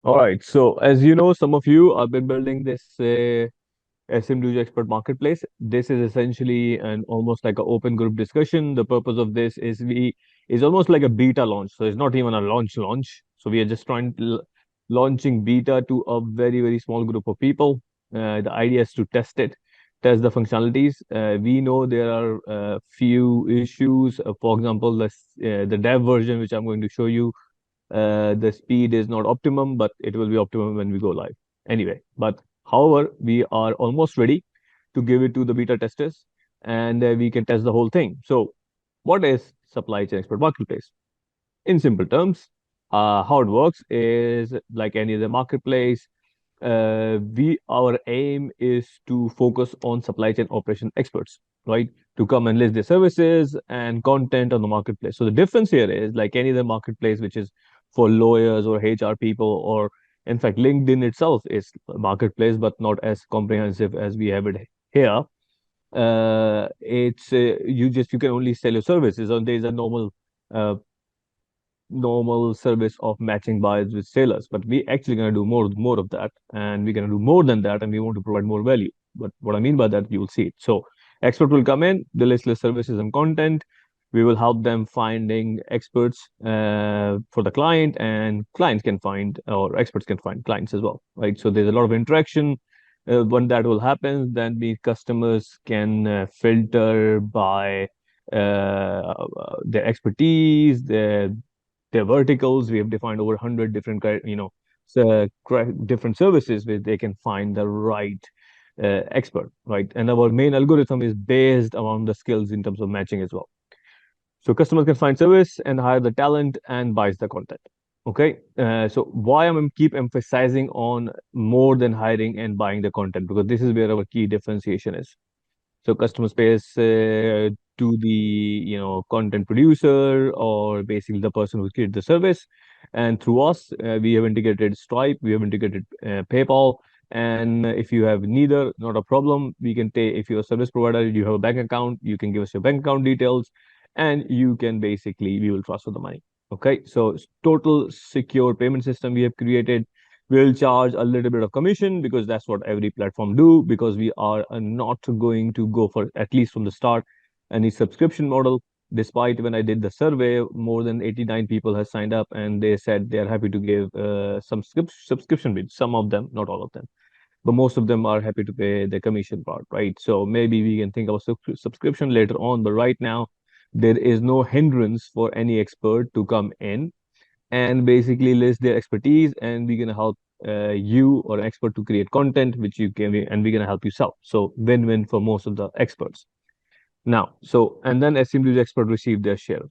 All right. So as you know, some of you have been building this SCMDOJO Expert Marketplace. This is essentially an almost like an open group discussion. The purpose of this is almost like a beta launch. So it's not even a launch. So we are just launching beta to a very small group of people. The idea is to test it, test the functionalities. We know there are few issues. For example, the dev version, which I'm going to show you, the speed is not optimum, but it will be optimum when we go live. Anyway, but however, we are almost ready to give it to the beta testers, and we can test the whole thing. So, what is Supply Chain Expert Marketplace? In simple terms, how it works is like any other marketplace. We Our aim is to focus on supply chain operation experts, right? To come and list their services and content on the marketplace. So the difference here is like any other marketplace, which is for lawyers or HR people, or in fact, LinkedIn itself is a marketplace, but not as comprehensive as we have it here. It's you can only sell your services, or there's a uh, normal service of matching buyers with sellers, but we actually going to do more of that, and we're going to do more than that, and we want to provide more value. But what I mean by that, you will see it. So expert will come in, they list their services and content. We will help them finding experts for the client, and clients can find, or experts can find clients as well, right? So there's a lot of interaction. When that will happen, then the customers can filter by their expertise, their verticals. We have defined over 100 different, different services where they can find the right expert, right? And our main algorithm is based around the skills in terms of matching as well. So customers can find service and hire the talent and buys the content. Okay. So why I'm keep emphasizing on more than hiring and buying the content, because this is where our key differentiation is. So customers pays to the content producer, or basically the person who created the service, and through us we have integrated Stripe, we have integrated PayPal, and if you have neither, not a problem. We can take, if you're a service provider, you have a bank account, you can give us your bank account details, and you can basically we will transfer the money. Okay, so total secure payment system we have created. We'll charge a little bit of commission because that's what every platform do, because we are not going to go for, at least from the start, any subscription model. Despite when I did the survey, more than 89 people have signed up, and they said they are happy to give some subscription bit. Some of them, not all of them, but most of them are happy to pay the commission part, right? So maybe we can think of a subscription later on, but right now there is no hindrance for any expert to come in and basically list their expertise, and we're gonna help you or an expert to create content which you can, and we're gonna help you sell. So win-win for most of the experts. Now, so and then SMD's expert received their share.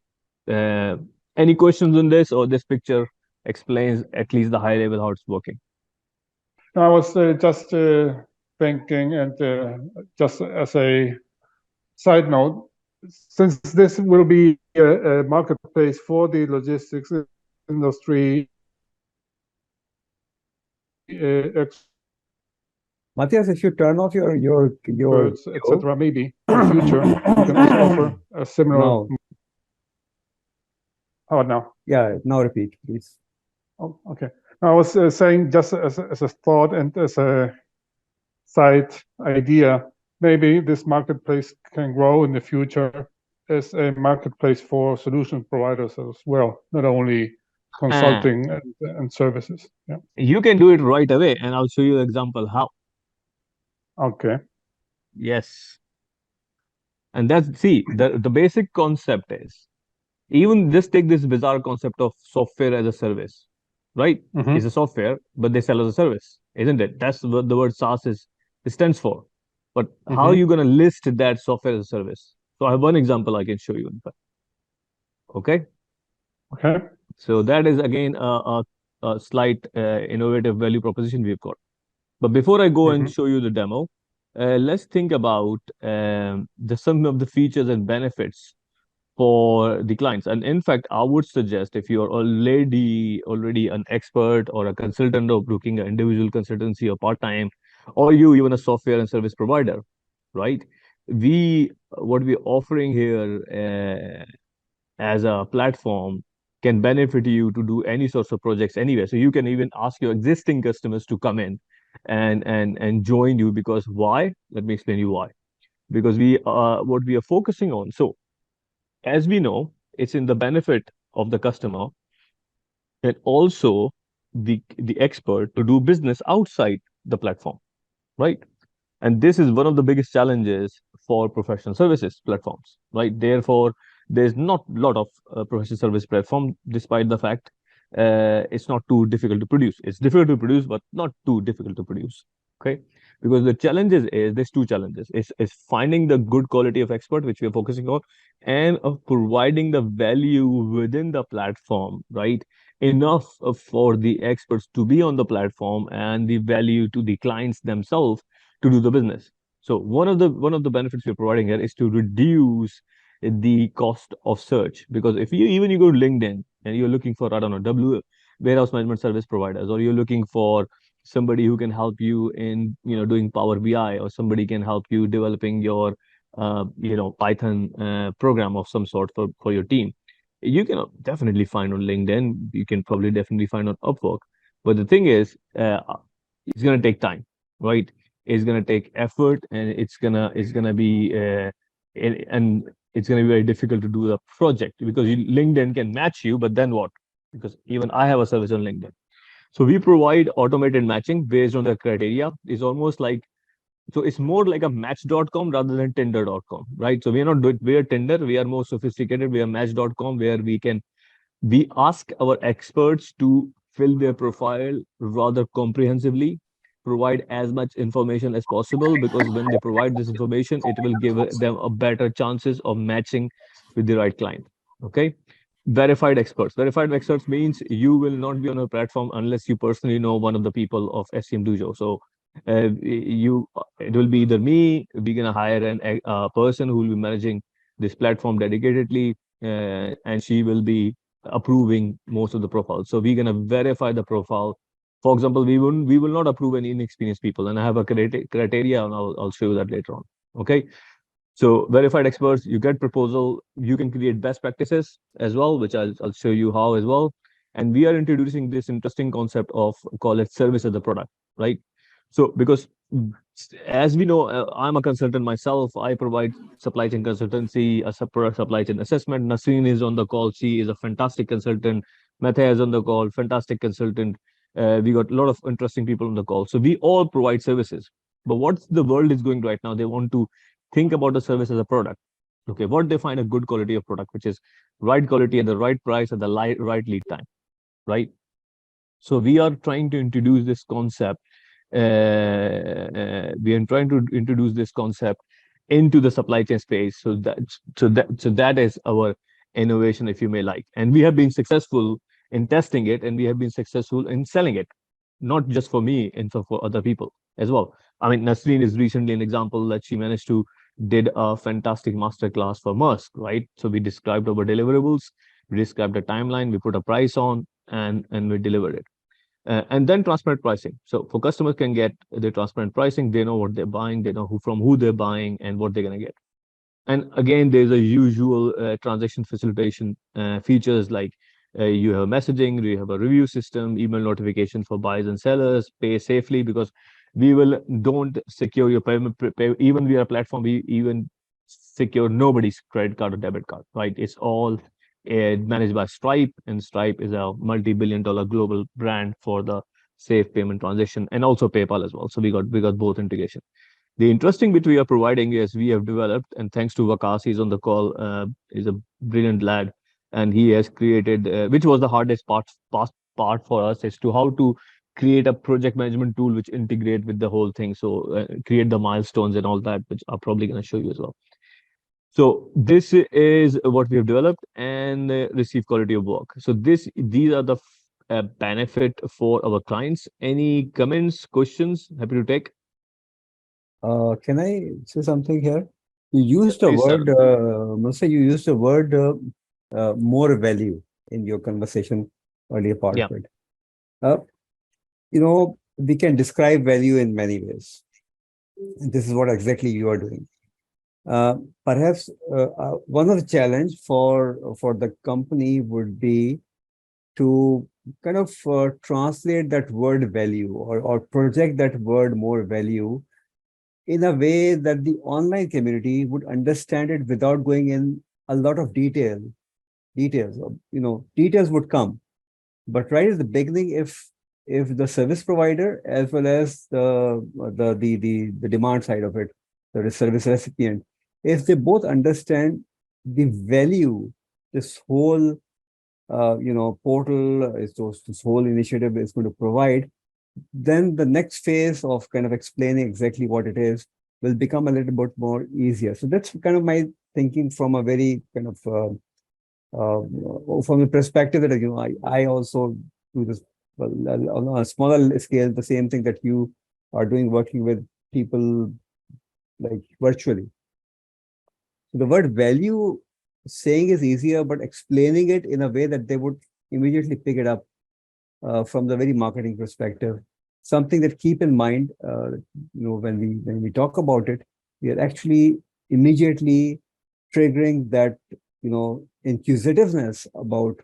Uh, any questions on this, or this picture explains at least the high level how it's working? I was just thinking, and just as a side note, since this will be a marketplace for the logistics industry, Matthias, if you turn off your experts, etc., maybe in the future you can also offer a similar. No. How now? Yeah, now repeat, please. Oh, okay. I was saying, just as a thought and as a side idea, maybe this marketplace can grow in the future as a marketplace for solution providers as well, not only consulting and services. Yeah. You can do it right away, and I'll show you an example how. Okay. Yes. And that's, see, the basic concept is, even just take this bizarre concept of software as a service, right? It's a software, but they sell as a service, isn't it? That's what the word SaaS it stands for. But how are you going to list that software as a service? So I have one example I can show you. In fact. Okay. Okay. So that is again a slight innovative value proposition we've got. But before I go and show you the demo, let's think about some of the features and benefits for the clients. And in fact, I would suggest, if you're already an expert or a consultant or looking at individual consultancy or part-time, or you even a software and service provider, right? What we're offering here as a platform can benefit you to do any sorts of projects anywhere. So you can even ask your existing customers to come in and join you, because why? Let me explain you why. Because what we are focusing on. So as we know, it's in the benefit of the customer and also the expert to do business outside the platform, right? And this is one of the biggest challenges for professional services platforms, right? Therefore, there's not a lot of professional service platform, despite the fact it's not too difficult to produce. It's difficult to produce, but not too difficult to produce. Okay, because the challenges is there's two challenges. Is finding the good quality of expert, which we are focusing on, and of providing the value within the platform, right? Enough for the experts to be on the platform and the value to the clients themselves to do the business. So one of the benefits we're providing here is to reduce the cost of search. Because if you go to LinkedIn and you're looking for, I don't know, warehouse management service providers, or you're looking for somebody who can help you in doing Power BI, or somebody can help you developing your Python program of some sort for your team, you can definitely find on LinkedIn. You can probably definitely find on Upwork. But the thing is, it's gonna take time, right? It's gonna take effort, and it's gonna be and it's gonna be very difficult to do the project, because LinkedIn can match you, but then what? Because even I have a service on LinkedIn. So we provide automated matching based on the criteria. It's almost like, so it's more like a match.com rather than tinder.com, right? So we are not doing, we are Tinder, we are more sophisticated. We are match.com, where we ask our experts to fill their profile rather comprehensively, provide as much information as possible, because when they provide this information, it will give them a better chances of matching with the right client. Okay. Verified experts. Verified experts means you will not be on a platform unless you personally know one of the people of SCMDOJO. So it will be either me, we're gonna hire a person who will be managing this platform dedicatedly, and she will be approving most of the profiles. So we're gonna verify the profile. For example, we will not approve any inexperienced people, and I have a criteria, and I'll show you that later on. Okay. So verified experts, you get proposal, you can create best practices as well, which I'll show you how as well. And we are introducing this interesting concept of, call it, service as a product, right? So because as we know, I'm a consultant myself. I provide supply chain consultancy, a supply chain assessment. Nasreen is on the call. She is a fantastic consultant. Mathe is on the call, fantastic consultant. We got a lot of interesting people on the call. So we all provide services. But what the world is going right now, they want to think about the service as a product. Okay, what they find a good quality of product, which is right quality at the right price at the right lead time, right? So we are trying to introduce this concept. We are trying to introduce this concept into the supply chain space. So that is our innovation, if you may like. And we have been successful in testing it, and we have been successful in selling it, not just for me, and for other people as well. I mean, Nasreen is recently an example that she managed to did a fantastic masterclass for Musk, right? So we described our deliverables, we described the timeline, we put a price on, and we delivered it. And then transparent pricing. So for customers can get the transparent pricing, they know what they're buying, they know from who they're buying and what they're going to get. And again, there's a usual transaction facilitation features, like you have messaging, you have a review system, email notification for buyers and sellers, pay safely, because we will don't secure your payment. Even we are a platform, we even secure nobody's credit card or debit card, right? It's all managed by Stripe, and Stripe is a multi-billion-dollar global brand for the safe payment transaction, and also PayPal as well. So we got both integration. The interesting bit we are providing is we have developed, and thanks to Vakas, he's on the call, is a brilliant lad, and he has created, which was the hardest part for us, is to how to create a project management tool which integrate with the whole thing. So create the milestones and all that, which I'm probably going to show you as well. So this is what we have developed, and receive quality of work. So these are the benefit for our clients. Any comments, questions? Happy to take. Can I say something here? You used a Please, sir. word, Musa, you used a word, more value in your conversation, earlier part Yeah. of it. We can describe value in many ways. This is what exactly you are doing. Perhaps one of the challenge for the company would be to kind of translate that word value or project that word more value in a way that the online community would understand it without going in a lot of details. Details would come, but right at the beginning, if the service provider as well as the demand side of it, the service recipient, if they both understand the value this whole portal this whole initiative is going to provide, then the next phase of kind of explaining exactly what it is will become a little bit more easier. So that's kind of my thinking from a very kind of from the perspective that I also do this on a smaller scale, the same thing that you are doing, working with people like virtually. So the word value saying is easier, but explaining it in a way that they would immediately pick it up from the very marketing perspective. Something that keep in mind, when we talk about it, we are actually immediately triggering that, inquisitiveness about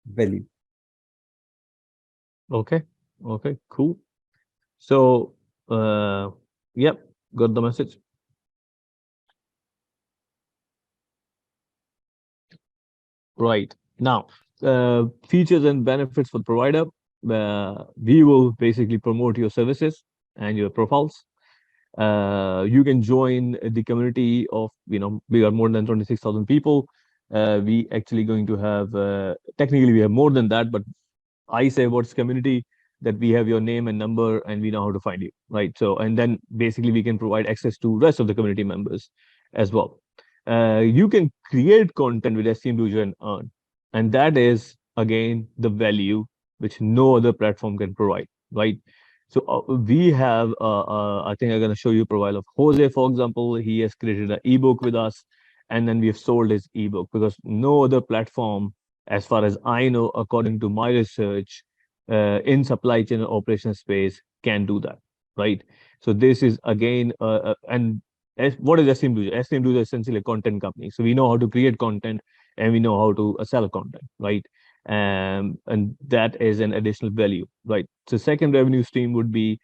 value. Okay. Cool. So, yep, got the message. Right. Now, features and benefits for the provider. We will basically promote your services and your profiles. You can join the community of, we are more than 26,000 people. We actually going to have, technically we have more than that, but I say what's community, that we have your name and number and we know how to find you, right? So, and then basically we can provide access to rest of the community members as well. You can create content with SCMDOJO and earn. And that is, again, the value which no other platform can provide, right? So we have, I think I'm going to show you a profile of Jose, for example. He has created an ebook with us, and then we have sold his ebook because no other platform, as far as I know, according to my research, in supply chain and operation space, can do that, right? So this is again, what is SCMDOJO? SCMDOJO is essentially a content company. So we know how to create content and we know how to sell content, right? And that is an additional value, right? So second revenue stream would be,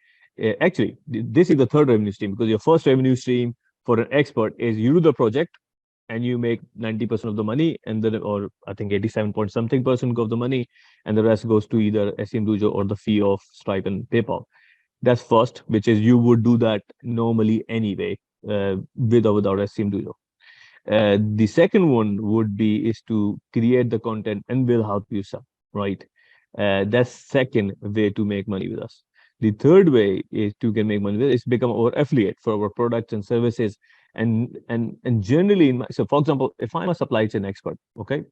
actually, this is the third revenue stream, because your first revenue stream for an expert is you do the project and you make 90% of the money, and then, or I think 87 point something percent of the money, and the rest goes to either SCMDOJO or the fee of Stripe and PayPal. That's first, which is you would do that normally anyway, with or without SCMDOJO. The second one would be is to create the content and we'll help you sell, right? That's second way to make money with us. The third way is to get make money with is become our affiliate for our products and services. And generally, so for example, if I'm a supply chain expert, okay,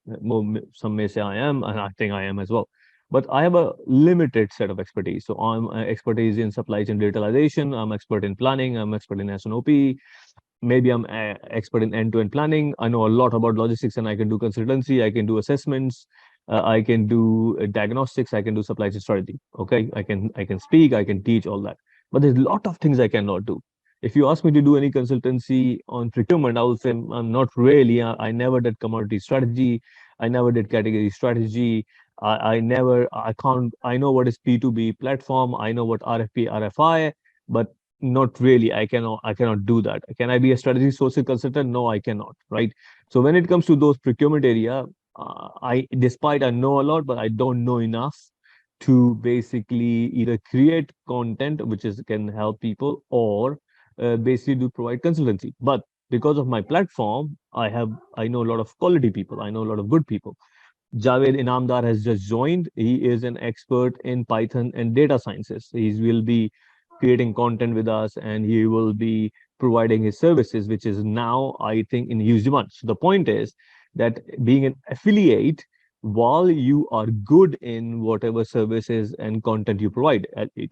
some may say I am, and I think I am as well. But I have a limited set of expertise. So I'm expertise in supply chain digitalization. I'm expert in planning. I'm expert in S&OP. Maybe I'm expert in end-to-end planning. I know a lot about logistics, and I can do consultancy. I can do assessments. I can do diagnostics. I can do supply chain strategy. Okay, I can speak. I can teach all that. But there's a lot of things I cannot do. If you ask me to do any consultancy on procurement, I will say I'm not really. I never did commodity strategy. I never did category strategy. I can't. I know what is P2B platform. I know what RFP, RFI, but not really. I cannot do that. Can I be a strategy sourcing consultant? No, I cannot, right? So when it comes to those procurement area, despite I know a lot, but I don't know enough to basically either create content which is can help people, or basically do provide consultancy. But because of my platform, I know a lot of quality people. I know a lot of good people. Javed Inamdar has just joined. He is an expert in Python and data sciences. He will be creating content with us, and he will be providing his services, which is now, I think, in huge demand. So the point is that being an affiliate, while you are good in whatever services and content you provide,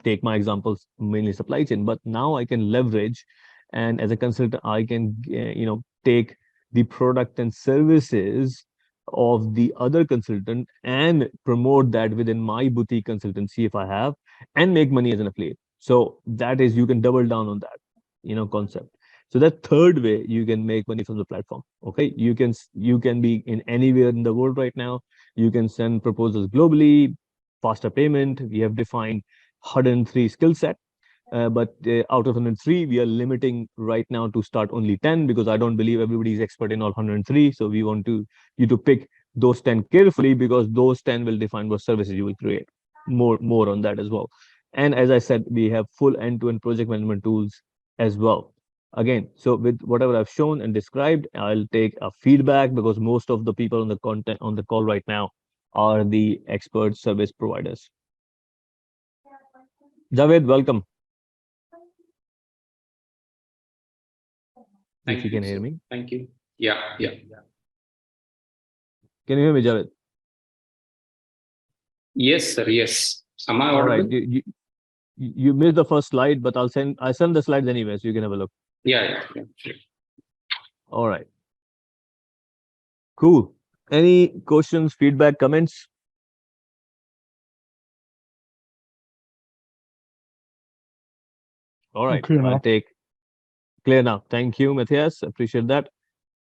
take my examples, mainly supply chain, but now I can leverage, and as a consultant, I can, take the product and services of the other consultant and promote that within my boutique consultancy if I have, and make money as an affiliate. So that is, you can double down on that, concept. So that third way you can make money from the platform. Okay, you can be in anywhere in the world right now. You can send proposals globally, faster payment. We have defined 103 skill set. But out of 103, we are limiting right now to start only 10 because I don't believe everybody is expert in all 103. So we want you to pick those 10 carefully because those 10 will define what services you will create. More on that as well. And as I said, we have full end-to-end project management tools as well. Again, so with whatever I've shown and described, I'll take a feedback because most of the people on the content on the call right now are the expert service providers. Javed, welcome. If you can hear me. Thank you. Yeah. Can you hear me, Javed? Yes, sir. Yes. Am I All right. audible? You missed the first slide, but I send the slides anyway, so you can have a look. Yeah. All right. Cool. Any questions, feedback, comments? All right. I'll take clear now. Thank you, Matthias. Appreciate that.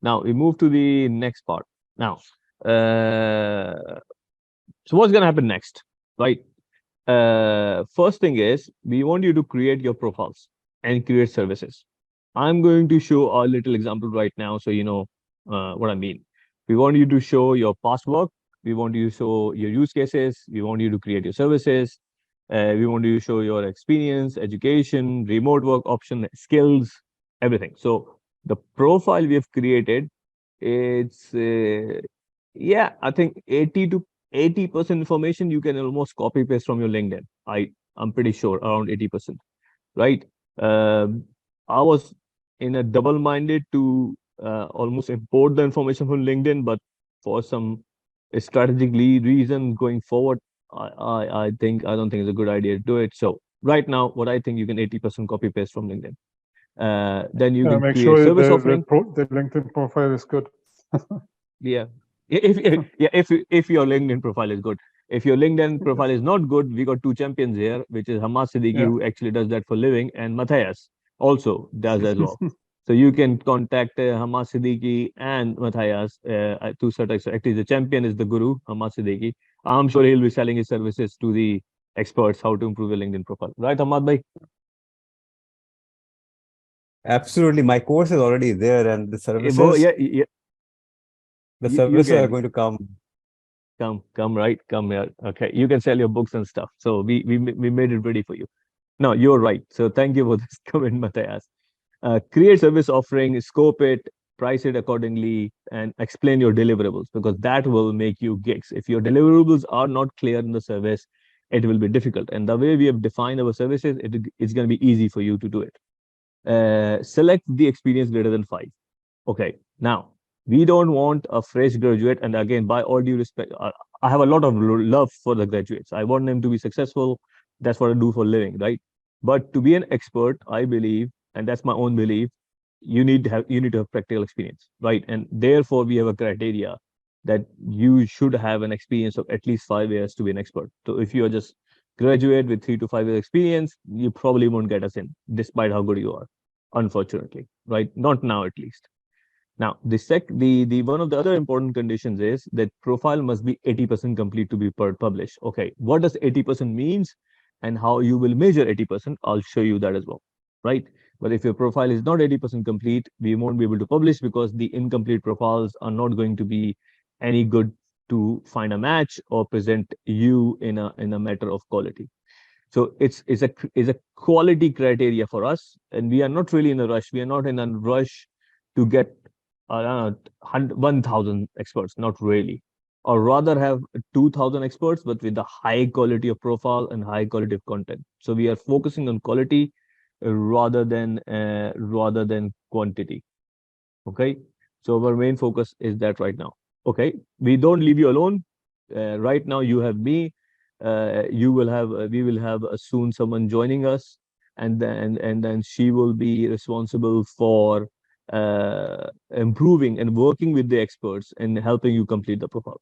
Now we move to the next part. Now, so what's going to happen next, right? First thing is we want you to create your profiles and create services. I'm going to show a little example right now, so you know what I mean. We want you to show your past work. We want you to show your use cases. We want you to create your services. We want you to show your experience, education, remote work option, skills, everything. So the profile we have created, it's yeah, I think 80% information you can almost copy paste from your LinkedIn. I'm pretty sure around 80%, right? I was in a double-minded to almost import the information from LinkedIn, but for some strategic reason going forward, I don't think it's a good idea to do it. So right now, what I think you can 80% copy paste from LinkedIn. Then you can make create sure service the offering. the LinkedIn profile is good. Yeah. If your LinkedIn profile is good. If your LinkedIn profile is not good, we got two champions here, which is Hamad Siddiqui, who actually does that for living, and Matthias also does as well. So you can contact Hamad Siddiqui and Matthias to certain extent. Actually, the champion is the guru, Hamad Siddiqui. I'm sure he'll be selling his services to the experts how to improve your LinkedIn profile. Right, Hamad bhai? Absolutely. My course is already there and the services, Yeah. the services are going to come. Come right, come here. Okay, you can sell your books and stuff. So we made it ready for you. No, you're right. So thank you for this comment, Matthias. Create service offering, scope it, price it accordingly, and explain your deliverables because that will make you gigs. If your deliverables are not clear in the service, it will be difficult. And the way we have defined our services, it's going to be easy for you to do it. Select the experience greater than 5. Okay, now we don't want a fresh graduate. And again, by all due respect, I have a lot of love for the graduates. I want them to be successful. That's what I do for a living, right? But to be an expert, I believe, and that's my own belief, you need to have practical experience, right? And therefore, we have a criteria that you should have an experience of at least 5 years to be an expert. So if you are just graduate with 3 to 5 years experience, you probably won't get us in, despite how good you are, unfortunately, right? Not now, at least. Now, the one of the other important conditions is that profile must be 80% complete to be published. Okay, what does 80% means and how you will measure 80%? I'll show you that as well, right? But if your profile is not 80% complete, we won't be able to publish because the incomplete profiles are not going to be any good to find a match or present you in a matter of quality. So it's a quality criteria for us, and we are not really in a rush. We are not in a rush to get 1,000 experts, not really, or rather have 2,000 experts, but with the high quality of profile and high quality of content. So we are focusing on quality rather than quantity. Okay, so our main focus is that right now. Okay, we don't leave you alone. Right now, you have me. You will have we will have soon someone joining us, and then she will be responsible for improving and working with the experts and helping you complete the profile,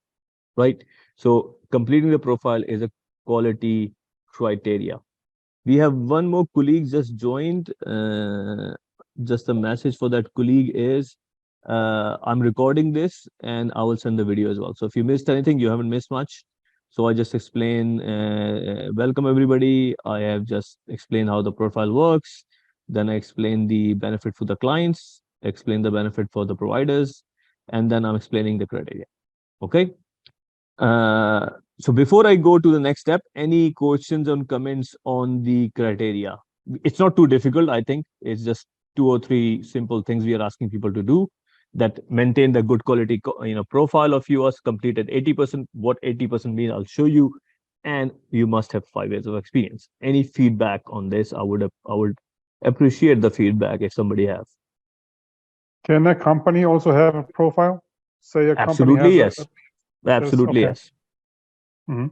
right? So completing the profile is a quality criteria. We have one more colleague just joined. Just a message for that colleague is I'm recording this and I will send the video as well. So if you missed anything, you haven't missed much. So I just explain, welcome everybody. I have just explained how the profile works. Then I explain the benefit for the clients, explain the benefit for the providers, and then I'm explaining the criteria. Okay. So before I go to the next step, any questions or comments on the criteria? It's not too difficult, I think. It's just 2 or 3 simple things we are asking people to do that maintain the good quality profile of yours, completed 80%. What 80% means, I'll show you. And you must have 5 years of experience. Any feedback on this? I would appreciate the feedback if somebody has. Can a company also have a profile? Say a Absolutely, company has yes. Absolutely, okay. yes. Mhm.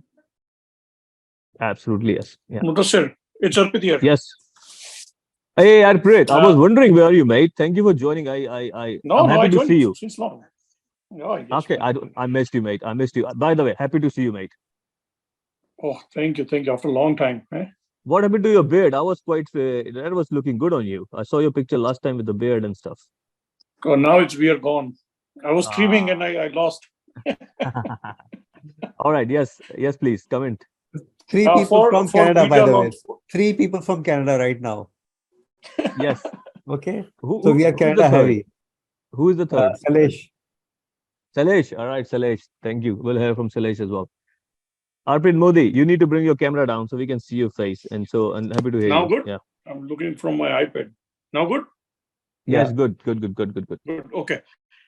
Absolutely, yes. Yeah. Mudassir, it's Arpit here. Yes. Hey, Arpit, I was wondering where are you, mate. Thank you for joining. I'm happy to see you. Since long. Oh, yes, Okay, I missed you, mate. I missed you. By the way, happy to see you, mate. Oh, thank you. After a long time. What happened to your beard? I was quite that was looking good on you. I saw your picture last time with the beard and stuff. Oh, now we are gone. I was streaming and I lost. All right. Yes, please comment. 3 people from Canada, by the way. Known. 3 people from Canada right now. Yes. Okay. So we are Canada heavy. Who is the third? Salesh. Salesh. All right, Salesh. Thank you. We'll hear from Salesh as well. Arpit Modi, you need to bring your camera down so we can see your face. And so I'm happy to hear now you. Good? Yeah. I'm looking from my iPad. Now good? Yes, Yeah. good. Good. Okay.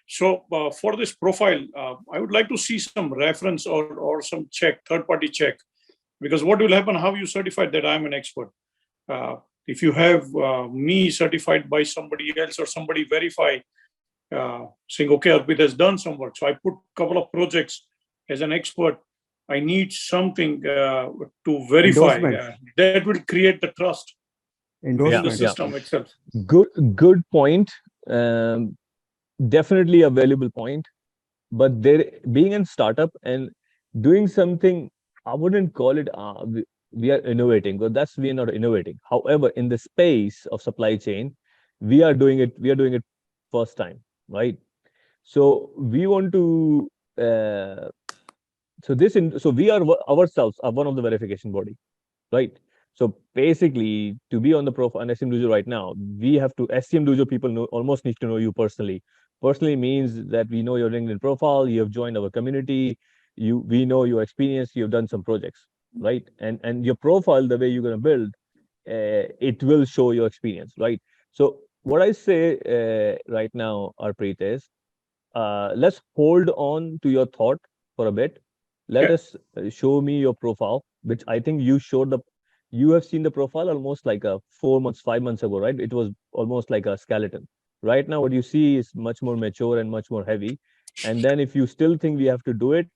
So for this profile, I would like to see some reference or some check, third-party check. Because what will happen, how you certify that I'm an expert? If you have me certified by somebody else or somebody verify, saying, okay, Arpit has done some work. So I put a couple of projects as an expert. I need something to verify. That will create the trust in the system itself. Good point. Definitely a valuable point. But there, being a startup and doing something, I wouldn't call it we are innovating, because we are not innovating. However, in the space of supply chain, we are doing it first time, right? So we want to so we are ourselves are one of the verification body, right? So basically, to be on the profile on SCMDOJO right now, we have to SCMDOJO people almost need to know you personally. Personally means that we know your LinkedIn profile, you have joined our community, we know your experience, you've done some projects, right? And your profile, the way you're going to build, it will show your experience, right? So what I say right now, Arpreet, is let's hold on to your thought for a bit. Let us show me your profile, which I think you have seen the profile almost like 4 months, 5 months ago, right? It was almost like a skeleton. Right now, what you see is much more mature and much more heavy. And then if you still think we have to do it,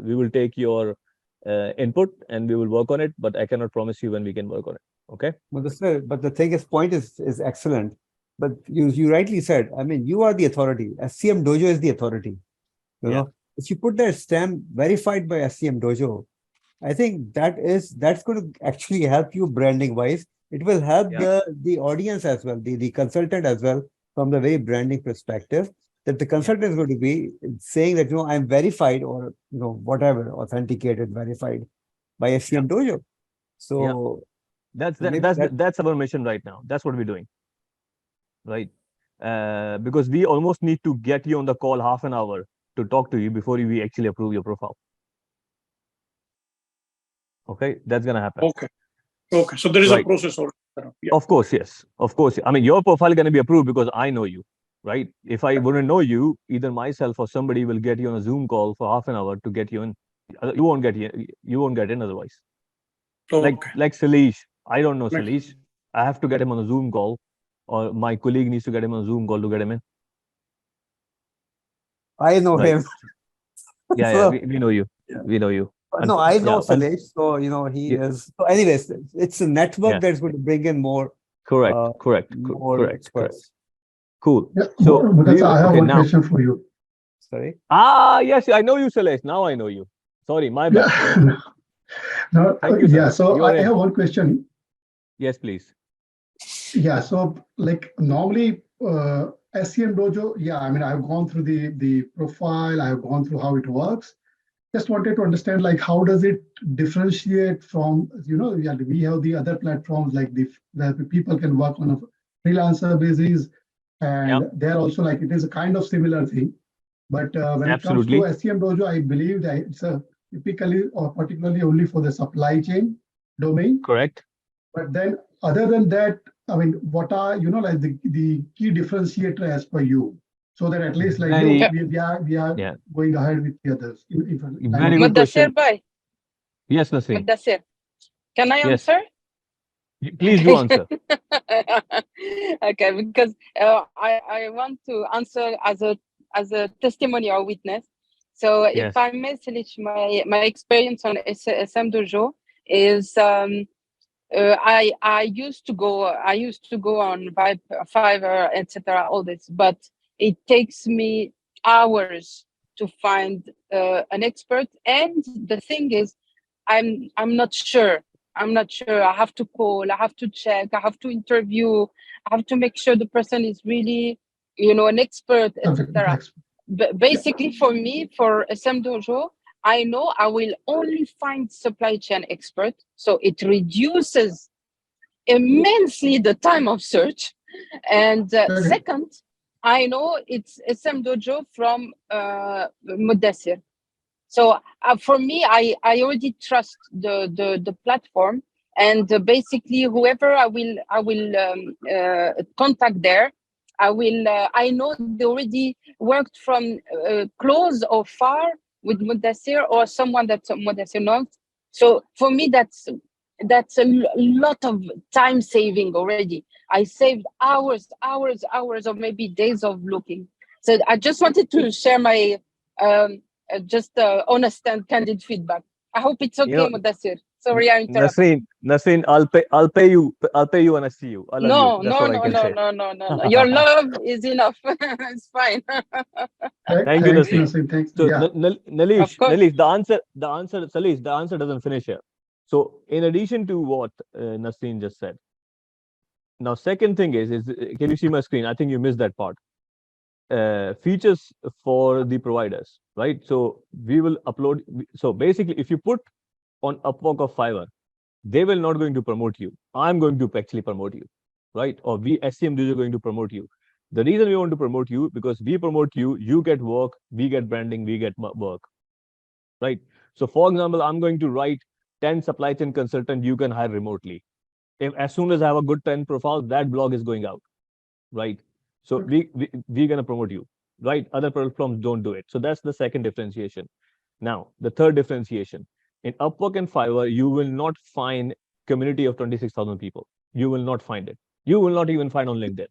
we will take your input and we will work on it, but I cannot promise you when we can work on it. Okay. But the thing is, point is excellent. But you rightly said, I mean, you are the authority. SCMDOJO is the authority. You know, if you put that stamp verified by SCMDOJO, I think that's going to actually help you branding wise. It will help the audience as well, the consultant as well, from the very branding perspective, that the consultant is going to be saying that, I'm verified, or, whatever, authenticated, verified by SCMDOJO. So that's our mission right now. That's what we're doing. Right. Because we almost need to get you on the call half an hour to talk to you before we actually approve your profile. Okay, that's gonna happen. Okay. So there is a process. Of course, yes. Of course. I mean, your profile is gonna be approved because I know you, right? If I wouldn't know you, either myself or somebody will get you on a Zoom call for half an hour to get you in. You won't get in otherwise. Like Salesh. I don't know Salesh. I have to get him on a Zoom call, or my colleague needs to get him on a Zoom call to get him in. I know him. Yeah, we know you. Yeah. We know you. No, I know Salesh. So, he is. So anyways, it's a network that's going to bring in more. Correct. Experts. Cool. Yeah. So I have one question for you. Sorry. Yes, I know you, Salesh. Now I know you. Sorry, my bad. No, yeah. So I have one question. Yes, please. Yeah. So like normally SCMDOJO, yeah, I mean, I've gone through the profile, I've gone through how it works. Just wanted to understand, like, how does it differentiate from, yeah, we have the other platforms like that people can work on a freelancer basis, and they're also like, it is a kind of similar thing. But when it comes to Absolutely. SCMDOJO, I believe that it's typically or particularly only for the supply chain domain. Correct. But then other than that, I mean, what are, like the key differentiator as per you? So that at least like, Very, we are yeah, going ahead with the others. very good question. Yes, Nasreen. Mudassir, can I Yes. answer? Please do answer. Okay, because I want to answer as a testimony or witness. So Yes. if I may select my experience on SCMDOJO is I used to go on Fiverr, etc. All this, but it takes me hours to find an expert. And the thing is, I'm not sure. I'm not sure. I have to call. I have to check. I have to interview. I have to make sure the person is really, an expert, etc. But basically, for me, for SCMDOJO, I know I will only find supply chain expert. So it reduces immensely the time of search. And second, I know it's SCMDOJO from Mudassir. So for me, I already trust the platform, and basically whoever I will contact there, I know they already worked from close or far with Mudassir or someone that Mudassir knows. So for me, that's a lot of time saving already. I saved hours, or maybe days of looking. So I just wanted to share my just honest and candid feedback. I hope it's okay, Mudassir. Sorry, I interrupted. Nasreen, I'll pay you when I see you. I love you. That's what I can say. No. Your love is enough. It's fine. Thank you, Nasreen. Thanks. So, Yeah. Nalish, the answer, Salish, the answer doesn't finish here. So, in addition to what Nasreen just said, now second thing is can you see my screen? I think you missed that part. Features for the providers, right? So we will upload. So basically, if you put on Upwork or Fiverr, they will not going to promote you. I'm going to actually promote you, right? Or we SCMDOJO are going to promote you. The reason we want to promote you, because we promote you, you get work, we get branding, we get work, right? So for example, I'm going to write 10 supply chain consultant you can hire remotely. If as soon as I have a good 10 profiles, that blog is going out, right? So we're going to promote you, right? Other platforms don't do it. So that's the second differentiation. Now, the third differentiation. In Upwork and Fiverr, you will not find community of 26,000 people. You will not find it. You will not even find on LinkedIn,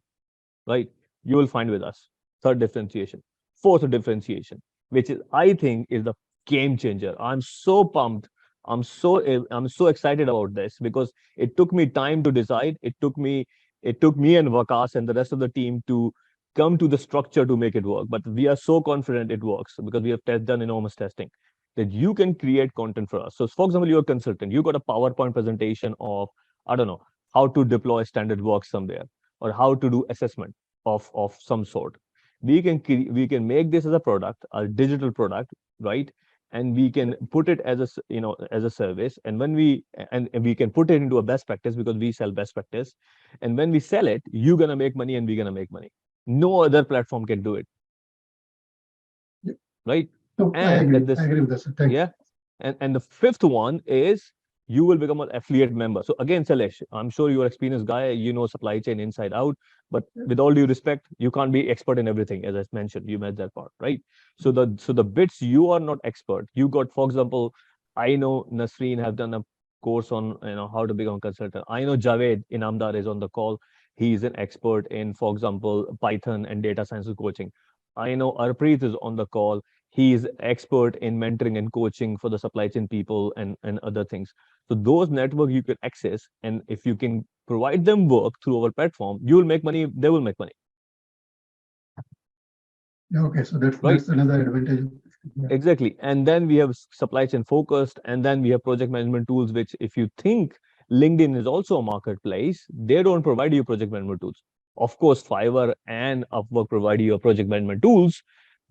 right? You will find with us. Third differentiation. Fourth differentiation, which is, I think, is the game changer. I'm so pumped. I'm so excited about this because it took me time to decide. It took me and Vakas and the rest of the team to come to the structure to make it work. But we are so confident it works because we have done enormous testing that you can create content for us. So, for example, you're a consultant, you got a PowerPoint presentation of, I don't know, how to deploy standard work somewhere or how to do assessment of some sort. We can make this as a product, a digital product, right? And we can put it as a service. And when we can put it into a best practice because we sell best practice. And when we sell it, you're gonna make money and we're gonna make money. No other platform can do it, right? No, I agree with this. Thanks. Yeah. And the fifth one is you will become an affiliate member. So again, Salesh, I'm sure you're an experienced guy, you know supply chain inside out, but with all due respect, you can't be expert in everything. As I mentioned, you made that part, right? So the bits you are not expert. You got, for example, I know Nasreen have done a course on how to become a consultant. I know Javed Inamdar is on the call. He's an expert in, for example, Python and data science coaching. I know Arpreet is on the call. He is expert in mentoring and coaching for the supply chain people and other things. So those network you can access, and if you can provide them work through our platform, you will make money, they will make money. Okay, so that's right. That's another advantage. Yeah. Exactly. And then we have supply chain focused, and then we have project management tools, which if you think LinkedIn is also a marketplace, they don't provide you project management tools. Of course, Fiverr and Upwork provide you project management tools,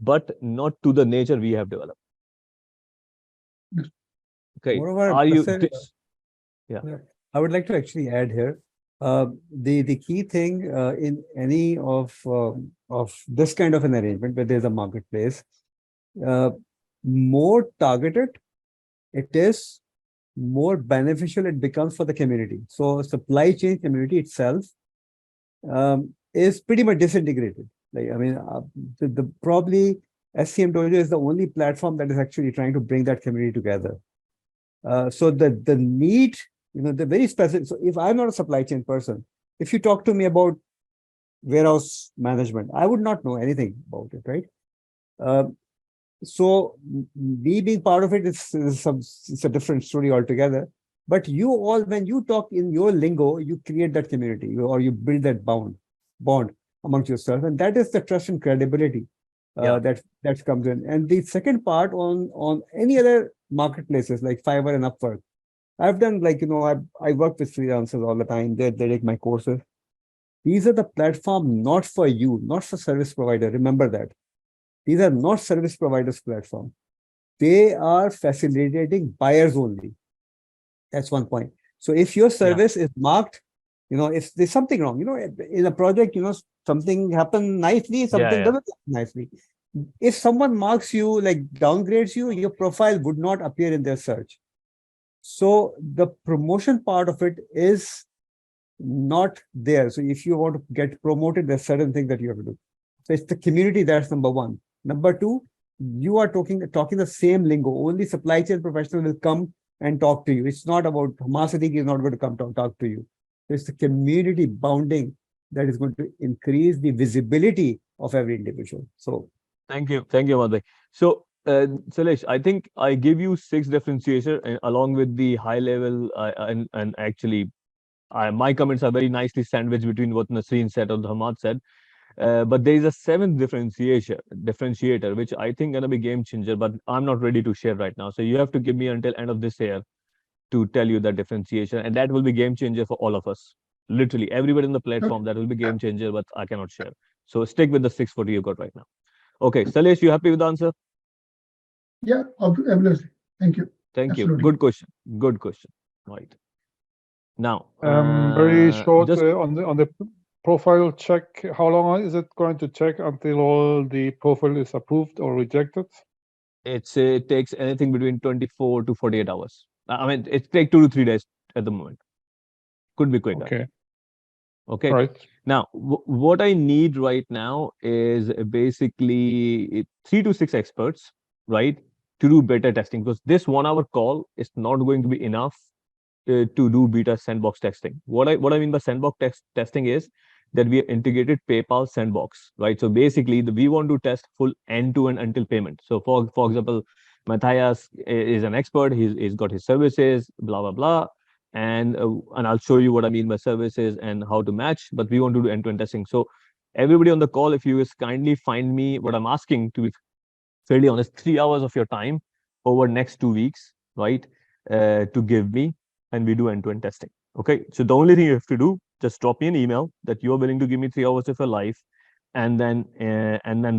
but not to the nature we have developed. Okay. Moreover, Are you? Asad, Yeah. I would like to actually add here, the key thing in any of this kind of an arrangement where there's a marketplace, more targeted it is, more beneficial it becomes for the community. So supply chain community itself is pretty much disintegrated. Like, I mean, the probably SCMDOJO is the only platform that is actually trying to bring that community together. So the need, the very specific. So if I'm not a supply chain person, if you talk to me about warehouse management, I would not know anything about it, right? So me being part of it is it's a different story altogether. But you all, when you talk in your lingo, you create that community or you build that bond amongst yourself, and that is the trust and credibility that comes in. And the second part on any other marketplaces like Fiverr and Upwork, I've done I work with freelancers all the time. They take my courses. These are the platform not for you, not for service provider. Remember that. These are not service providers platform. They are facilitating buyers only. That's one point. So if your service is marked, if there's something wrong, in a project, something happened nicely, something doesn't happen nicely. If someone marks you, like downgrades you, your profile would not appear in their search. So the promotion part of it is not there. So if you want to get promoted, there's certain things that you have to do. So it's the community, that's number one. Number two, you are talking the same lingo. Only supply chain professional will come and talk to you. It's not about Hamas is not going to come talk to you. It's the community bounding that is going to increase the visibility of every individual. So thank you, Madhai. So Salesh, I think I give you 6 differentiation along with the high level and actually my comments are very nicely sandwiched between what Nasreen said or Hamad said. But there is a 7th differentiator, which I think gonna be game changer, but I'm not ready to share right now. So you have to give me until end of this year to tell you the differentiation, and that will be game changer for all of us. Literally everybody in the platform, that will be game changer, but I cannot share. So stick with the 640 you got right now. Okay, Salesh, you happy with the answer? Yeah, obviously. Thank you. Thank you. Absolutely. Good question. Right. Now, very short just on the profile check. How long is it going to check until the profile is approved or rejected? it takes anything between 24 to 48 hours. I mean, it takes 2 to 3 days at the moment. Could be quicker. Okay. Okay. Right. Now, what I need right now is basically 3 to 6 experts, right, to do beta testing, because this 1 hour call is not going to be enough to do beta sandbox testing. What I mean by sandbox testing is that we integrated PayPal sandbox, right? So basically, we want to test full end-to-end until payment. So for example, Matthias is an expert. He's got his services, blah blah blah, and I'll show you what I mean by services and how to match. But we want to do end-to-end testing. So everybody on the call, if you just kindly find me what I'm asking, to be fairly honest, 3 hours of your time over next 2 weeks, right, to give me, and we do end-to-end testing. Okay, so the only thing you have to do, just drop me an email that you're willing to give me 3 hours of your life, and then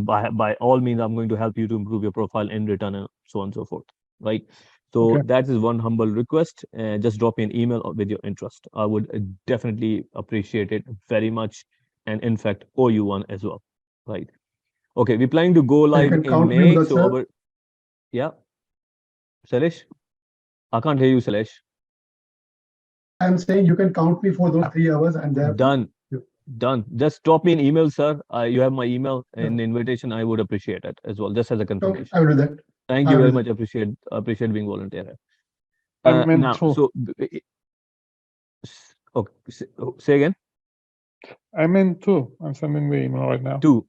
by all means, I'm going to help you to improve your profile in return, and so on and so forth, right? So that is one humble request. Just drop me an email with your interest. I would definitely appreciate it very much, and in fact, owe you one as well, right? Okay, we're planning to go live in May. So yeah, Salesh, I can't hear you, Salesh. I'm saying you can count me for those 3 hours, and then Done. Just drop me an email, sir. You have my email and invitation. I would appreciate it as well, just as a confirmation. I will do that. Thank you very much. Appreciate being volunteer. Now, so okay, say again. I'm in 2. I'm sending the email right now. 2.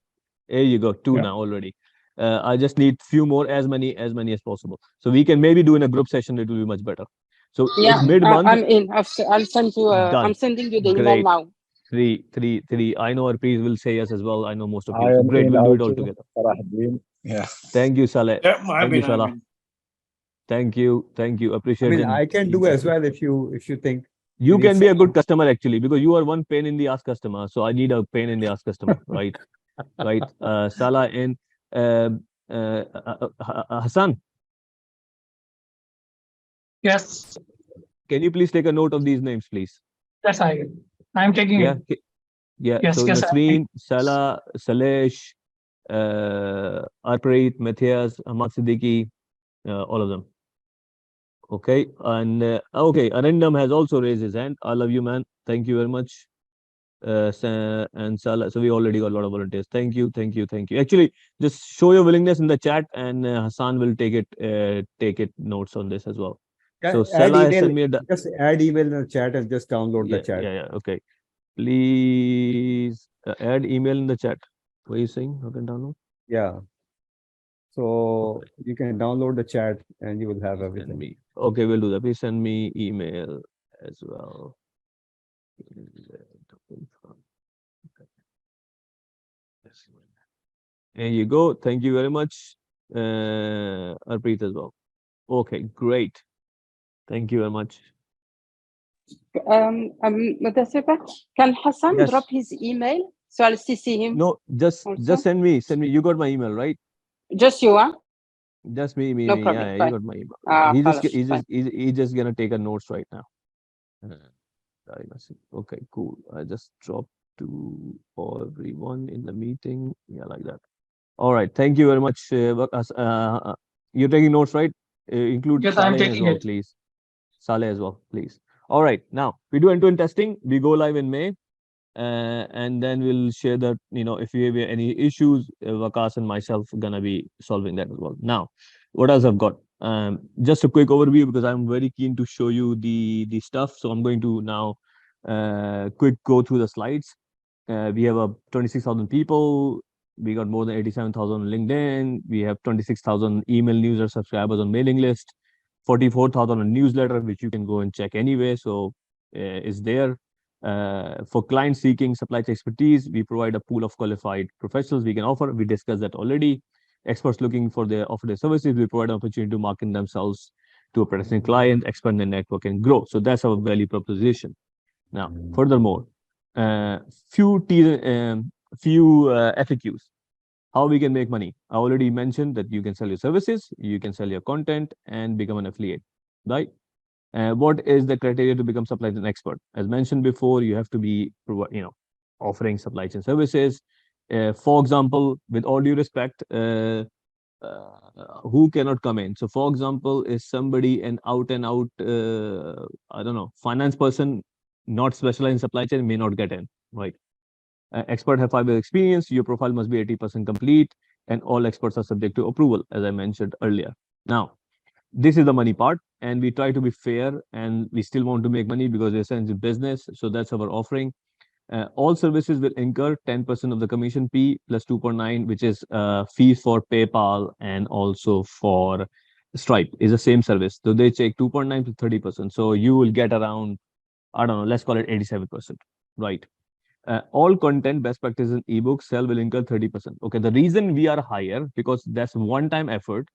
There you go. 2 now already. I just need few more, as many as possible. So we can maybe do in a group session. It will be much better. So yeah, mid-month. I'm in. I'll send you. I'm sending you the email now. 3. I know our peers will say yes as well. I know most of you. So great. We'll do it all together. Yeah. Thank you, Saleh. Yeah, Thank you, Salah. Thank you. Appreciate it. I mean, I can do as well if you think. You Any can be a good follow-up? customer actually, because you are one pain in the ass customer. So I need a pain in the ass customer, right? Right. Salah and Hassan, Yes, can you please take a note of these names, please? that's I. I'm taking Yeah. it. Yeah. Yes, So in the yes, I'm screen, Salah, Salesh, Arpreet, Matthias, Ahmad Siddiqui, all of them. Okay. And okay, Arindam has also raised his hand. I love you, man. Thank you very much. And Salah. So we already got a lot of volunteers. Thank you, thank you, thank you. Actually, just show your willingness in the chat, and Hassan will take it notes on this as well. So Add Salah has email, sent me a just add email in the chat and just download the yeah, chat. yeah, yeah. Okay, please add email in the chat. What are you saying? How can download? Yeah. So you can download the chat and you will have Please send everything. me. Okay, we'll do that. Please send me email as well. There you go. Thank you very much, Arpreet as well. Okay, great. Thank you very much. Mutassefa, can Hassan Yes. drop his email? So I'll CC him. No, just Also? send me. You got my email, right? Just you, huh? Just me. No Yeah, problem. yeah, you Fine. got my email. Yeah. Fine. He's just gonna take a notes right now. Okay, cool. I just dropped to everyone in the meeting. Yeah, like that. All right. Thank you very much. You're taking notes, right? Include yes, I'm Saleh as taking well, it. please. Saleh as well, please. All right. Now we do end-to-end testing. We go live in May. And then we'll share that, if you have any issues, Vakas and myself are gonna be solving that as well. Now, what else I've got? Just a quick overview, because I'm very keen to show you the stuff. So I'm going to now quick go through the slides. We have 26,000 people. We got more than 87,000 on LinkedIn. We have 26,000 email newsletter subscribers on mailing list, 44,000 on newsletter, which you can go and check anyway. So it's there. For clients seeking supply chain expertise, we provide a pool of qualified professionals we can offer. We discussed that already. Experts looking for offer their services, we provide an opportunity to market themselves to a potential client, expand their network, and grow. So that's our value proposition. Now, furthermore, few FAQs. How we can make money. I already mentioned that you can sell your services, you can sell your content, and become an affiliate, right? What is the criteria to become supply chain expert? As mentioned before, you have to be, offering supply chain services. For example, with all due respect, who cannot come in? So, for example, is somebody an out and out, I don't know, finance person, not specialized in supply chain, may not get in, right? Expert have 5 years experience. Your profile must be 80% complete, and all experts are subject to approval, as I mentioned earlier. Now, this is the money part, and we try to be fair, and we still want to make money because we're essentially business. So that's our offering. All services will incur 10% of the commission fee plus 2.9, which is fee for PayPal and also for Stripe. Is the same service. So they take 2.9 to 30%. So you will get around, I don't know, let's call it 87%, right? All content, best practices in ebook sell will incur 30%. Okay, the reason we are higher, because that's one-time effort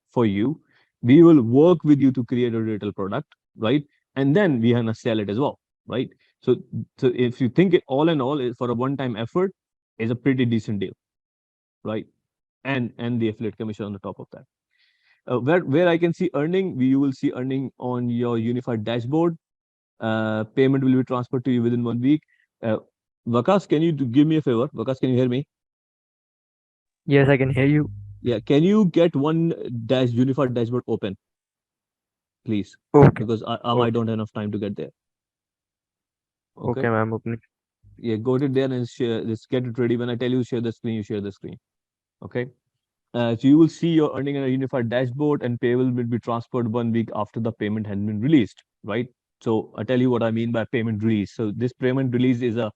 for you. We will work with you to create a retail product, right? And then we are gonna sell it as well, right? So if you think it all in all, for a one-time effort, is a pretty decent deal, right? And the affiliate commission on the top of that. Where I can see earning, you will see earning on your unified dashboard. Payment will be transferred to you within 1 week. Vakas, can you give me a favor? Vakas, can you hear me? Yes, I can hear you. Yeah, can you get one unified dashboard open, please? Okay. Because I might don't have enough time to get there. Okay, ma'am, opening. Yeah, go to there and share. Just get it ready. When I tell you share the screen, you share the screen. Okay. So you will see your earning in a unified dashboard, and payable will be transferred 1 week after the payment has been released, right? So I tell you what I mean by payment release. So this payment release is a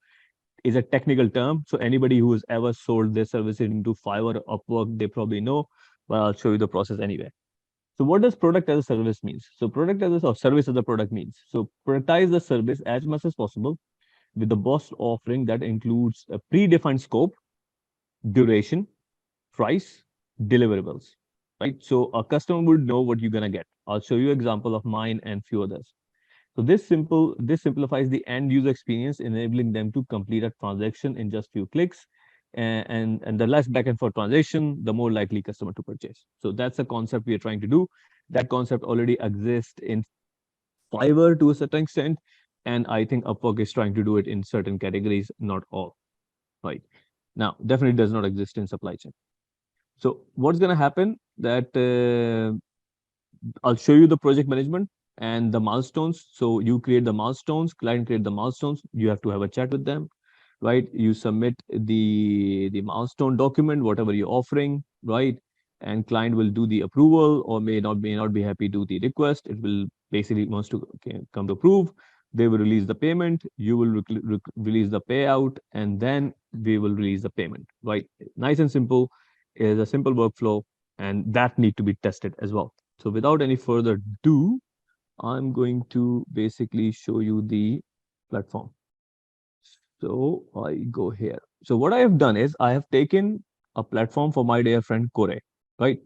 technical term. So anybody who has ever sold their services into Fiverr or Upwork, they probably know, but I'll show you the process anyway. So what does product as a service means? So product as a service as a product means. So productize the service as much as possible with the boss offering that includes a predefined scope, duration, price, deliverables, right? So a customer would know what you're gonna get. I'll show you example of mine and few others. So this simplifies the end user experience, enabling them to complete a transaction in just few clicks. And the less back and forth transaction, the more likely customer to purchase. So that's the concept we are trying to do. That concept already exists in Fiverr to a certain extent, and I think Upwork is trying to do it in certain categories, not all. Right now, definitely does not exist in supply chain. So what's going to happen that I'll show you the project management and the milestones. So you create the milestones, client create the milestones. You have to have a chat with them, right? You submit the milestone document, whatever you're offering, right? And client will do the approval or may not be happy to the request. It will basically wants to come to approve. They will release the payment. You will release the payout, and then we will release the payment, right? Nice and simple. Is a simple workflow, and that need to be tested as well. So without any further ado, I'm going to basically show you the platform. So I go here. So what I have done is I have taken a platform for my dear friend Kore, right?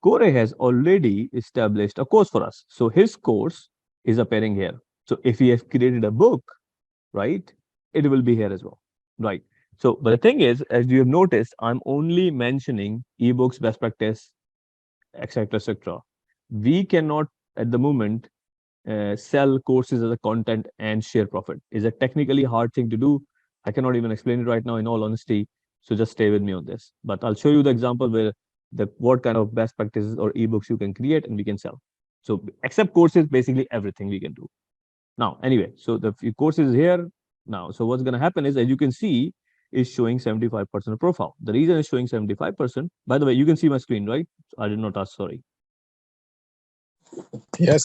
Kore has already established a course for us. So his course is appearing here. So if he has created a book, right, it will be here as well, right? So, but the thing is, as you have noticed, I'm only mentioning ebooks, best practice, etc., etc. We cannot at the moment sell courses as a content and share profit. It's a technically hard thing to do. I cannot even explain it right now, in all honesty. So just stay with me on this. But I'll show you the example where what kind of best practices or ebooks you can create and we can sell. So except courses, basically everything we can do. Now, anyway, so the course is here now. So what's going to happen is, as you can see, is showing 75% of profile. The reason it's showing 75%, by the way, you can see my screen, right? I did not ask, sorry. Yes.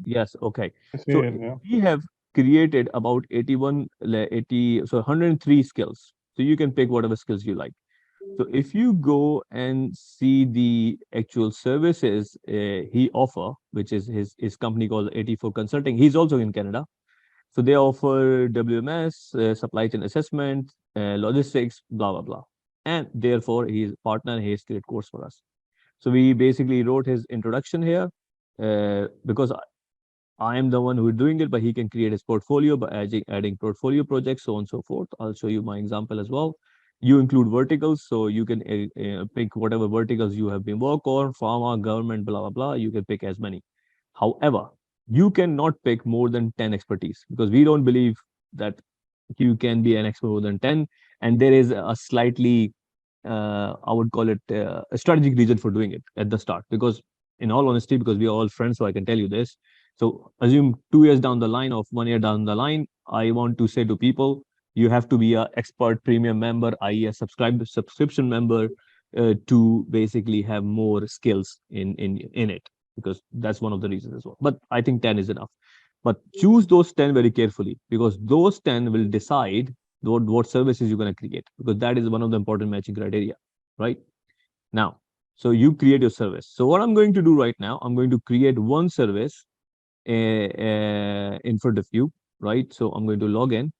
Yes, okay. So we have created about 103 skills. So you can pick whatever skills you like. So if you go and see the actual services he offer, which is his company called 84 Consulting, he's also in Canada. So they offer WMS, supply chain assessment, logistics, blah, blah, blah. And therefore, he's partner, he has created course for us. So we basically wrote his introduction here because I am the one who is doing it, but he can create his portfolio by adding portfolio projects, so on and so forth. I'll show you my example as well. You include verticals, so you can pick whatever verticals you have been work on, pharma, government, blah, blah, blah. You can pick as many. However, you cannot pick more than 10 expertise because we don't believe that you can be an expert more than 10. And there is a slightly, I would call it a strategic reason for doing it at the start. Because in all honesty, because we are all friends, so I can tell you this. So assume 2 years down the line or 1 year down the line, I want to say to people, you have to be an expert premium member, i.e. a subscription member to basically have more skills in it, because that's one of the reasons as well. But I think 10 is enough. But choose those 10 very carefully, because those 10 will decide what services you're going to create, because that is one of the important matching criteria, right? Now, so you create your service. So what I'm going to do right now, I'm going to create one service in front of you, right? So I'm going to log in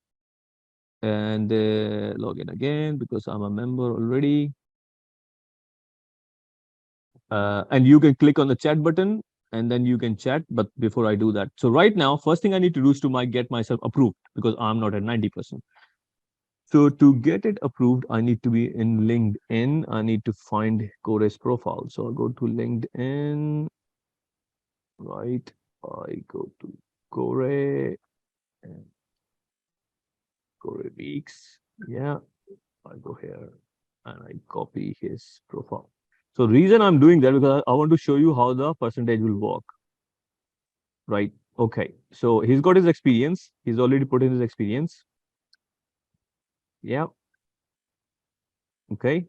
and log in again because I'm a member already. And you can click on the chat button and then you can chat. But before I do that, so right now, first thing I need to do is to get myself approved because I'm not at 90%. So to get it approved, I need to be in LinkedIn. I need to find Core's profile. So I'll go to LinkedIn, right? I go to Core and Core Weeks. Yeah, I go here and I copy his profile. So reason I'm doing that because I want to show you how the percentage will work. Right. Okay. So he's got his experience. He's already put in his experience. Yeah. Okay.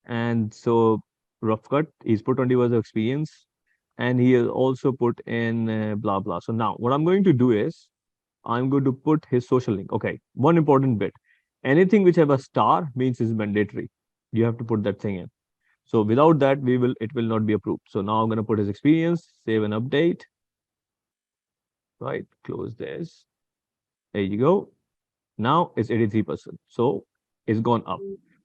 And so rough cut, he's put 20 years of experience and he has also put in blah, blah. So now what I'm going to do is I'm going to put his social link. Okay. One important bit. Anything which have a star means is mandatory. You have to put that thing in. So without that, it will not be approved. So now I'm going to put his experience, save and update. Right, close this. There you go. Now it's 83%. So it's gone up.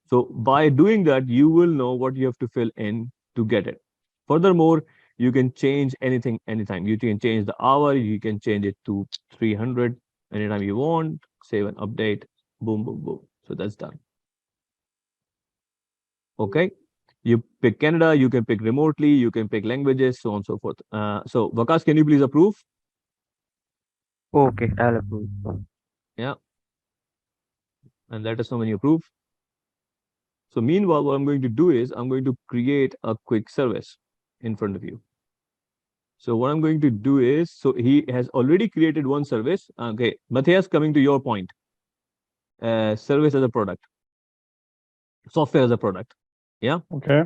So by doing that, you will know what you have to fill in to get it. Furthermore, you can change anything anytime. You can change the hour, you can change it to 300 anytime you want, save and update, boom, boom, boom. So that's done. Okay. You pick Canada, you can pick remotely, you can pick languages, so on and so forth. So Vakas, can you please approve? Okay, I'll approve. Yeah. And let us know when you approve. So meanwhile, what I'm going to do is I'm going to create a quick service in front of you. So what I'm going to do is, so he has already created one service. Okay, Matthias, coming to your point, service as a product, software as a product. Yeah. Okay.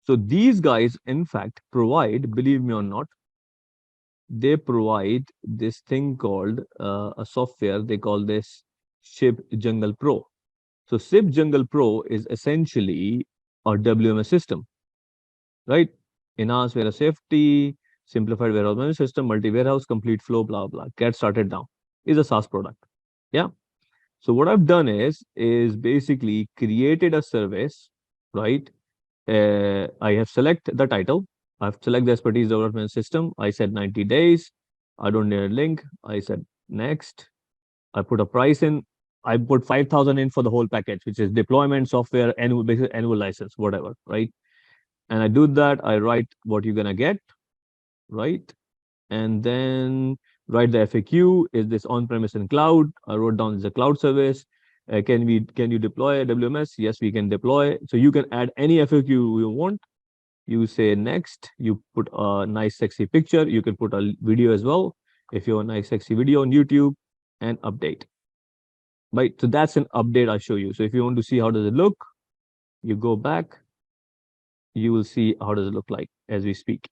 So these guys, in fact, provide, believe me or not, they provide this thing called a software. They call this Ship Jungle Pro. So SIP Jungle Pro is essentially a WMS system, right? Enhanced warehouse safety, simplified warehouse management system, multi-warehouse, complete flow, blah, blah. Get started now. Is a SaaS product. Yeah. So what I've done is basically created a service, right? I have selected the title. I've selected the expertise development system. I said 90 days. I don't need a link. I said next. I put a price in. I put 5,000 in for the whole package, which is deployment, software, annual license, whatever, right? And I do that. I write what you're gonna get, right? And then write the FAQ. Is this on-premise and cloud? I wrote down the cloud service. Can you deploy a WMS? Yes, we can deploy. So you can add any FAQ you want. You say next. You put a nice sexy picture. You can put a video as well if you have a nice sexy video on YouTube, and update. Right. So that's an update I show you. So if you want to see how does it look, you go back. You will see how does it look like as we speak.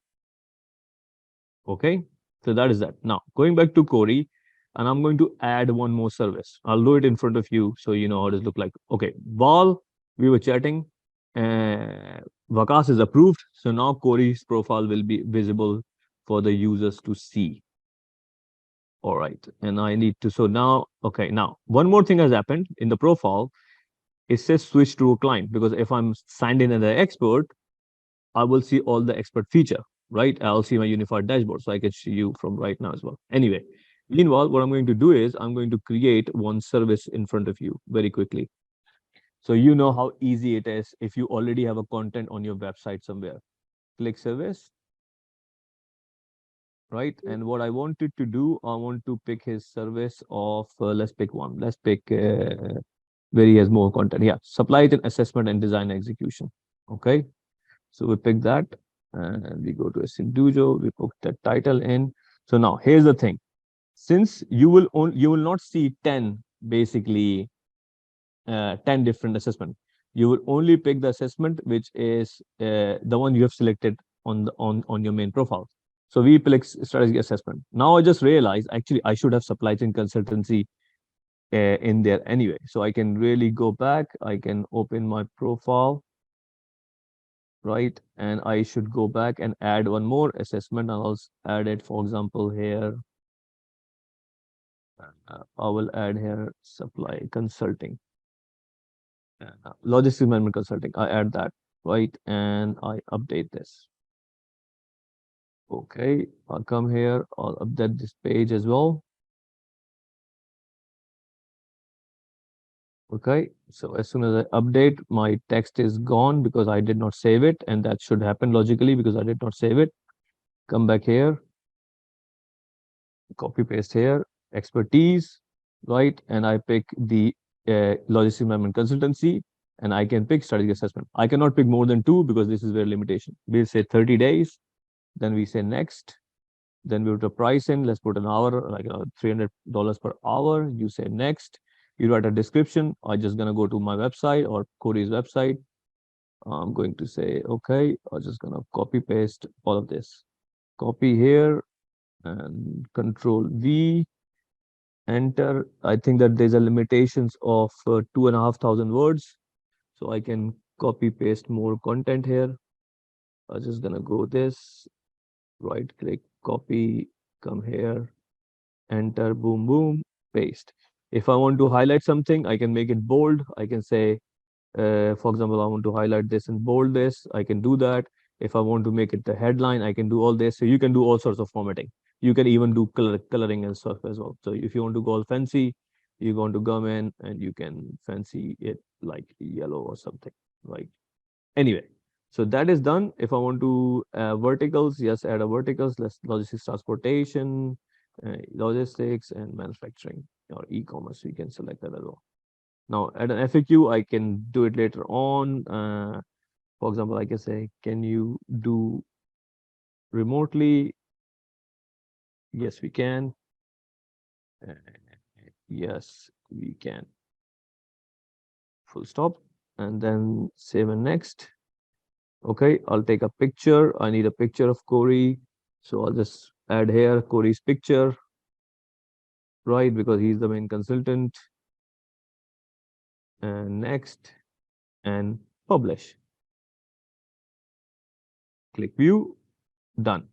Okay. So that is that. Now going back to Corey, and I'm going to add one more service. I'll do it in front of you so you know how does it look like. Okay. While we were chatting, Vakas is approved. So now Corey's profile will be visible for the users to see. All right. And I need to, so now, okay. Now, one more thing has happened in the profile. It says switch to a client, because if I'm signed in as an expert, I will see all the expert feature, right? I'll see my unified dashboard, so I can show you from right now as well. Anyway, meanwhile, what I'm going to do is I'm going to create one service in front of you very quickly. So you know how easy it is if you already have a content on your website somewhere. Click service, right? And what I wanted to do, I want to pick his service of, let's pick one. Let's pick where he has more content. Yeah, supply chain assessment and design execution. Okay. So we pick that and we go to SCMDOJO, we put the title in. So now here's the thing. Since you will not see 10 basically 10 different assessment. You will only pick the assessment which is the one you have selected on your main profile. So we pick strategy assessment. Now I just realized actually I should have supply chain consultancy in there anyway. So I can really go back. I can open my profile, right? And I should go back and add one more assessment. I'll add it, for example, here. I will add here supply consulting. Logistics management consulting. I add that, right? And I update this. Okay, I'll come here. I'll update this page as well. Okay, so as soon as I update, my text is gone because I did not save it, and that should happen logically because I did not save it. Come back here, copy paste here, expertise, right? And I pick the logistics management consultancy, and I can pick strategic assessment. I cannot pick more than 2 because this is where limitation. We'll say 30 days, then we say next, then we put a price in. Let's put an hour, like $300 per hour. You say next. You write a description. I'm just gonna go to my website or Corey's website. I'm going to say, okay, I'm just gonna copy paste all of this. Copy here and Control V, enter. I think that there's a limitations of 2,500 words. So I can copy paste more content here. I'm just gonna go this, right click, copy, come here, enter, boom, boom, paste. If I want to highlight something, I can make it bold. I can say, for example, I want to highlight this and bold this. I can do that. If I want to make it the headline, I can do all this. So you can do all sorts of formatting. You can even do coloring and stuff as well. So if you want to go all fancy, you're going to come in and you can fancy it like yellow or something, right? Anyway, so that is done. If I want to verticals, yes, add a verticals. Let's logistics, transportation, logistics, and manufacturing or e-commerce. We can select that as well. Now, add an FAQ. I can do it later on. For example, I can say, can you do remotely? Yes, we can. Yes, we can. Full stop. And then save and next. Okay, I'll take a picture. I need a picture of Corey. So I'll just add here Corey's picture, right? Because he's the main consultant. And next, and publish. Click view, done.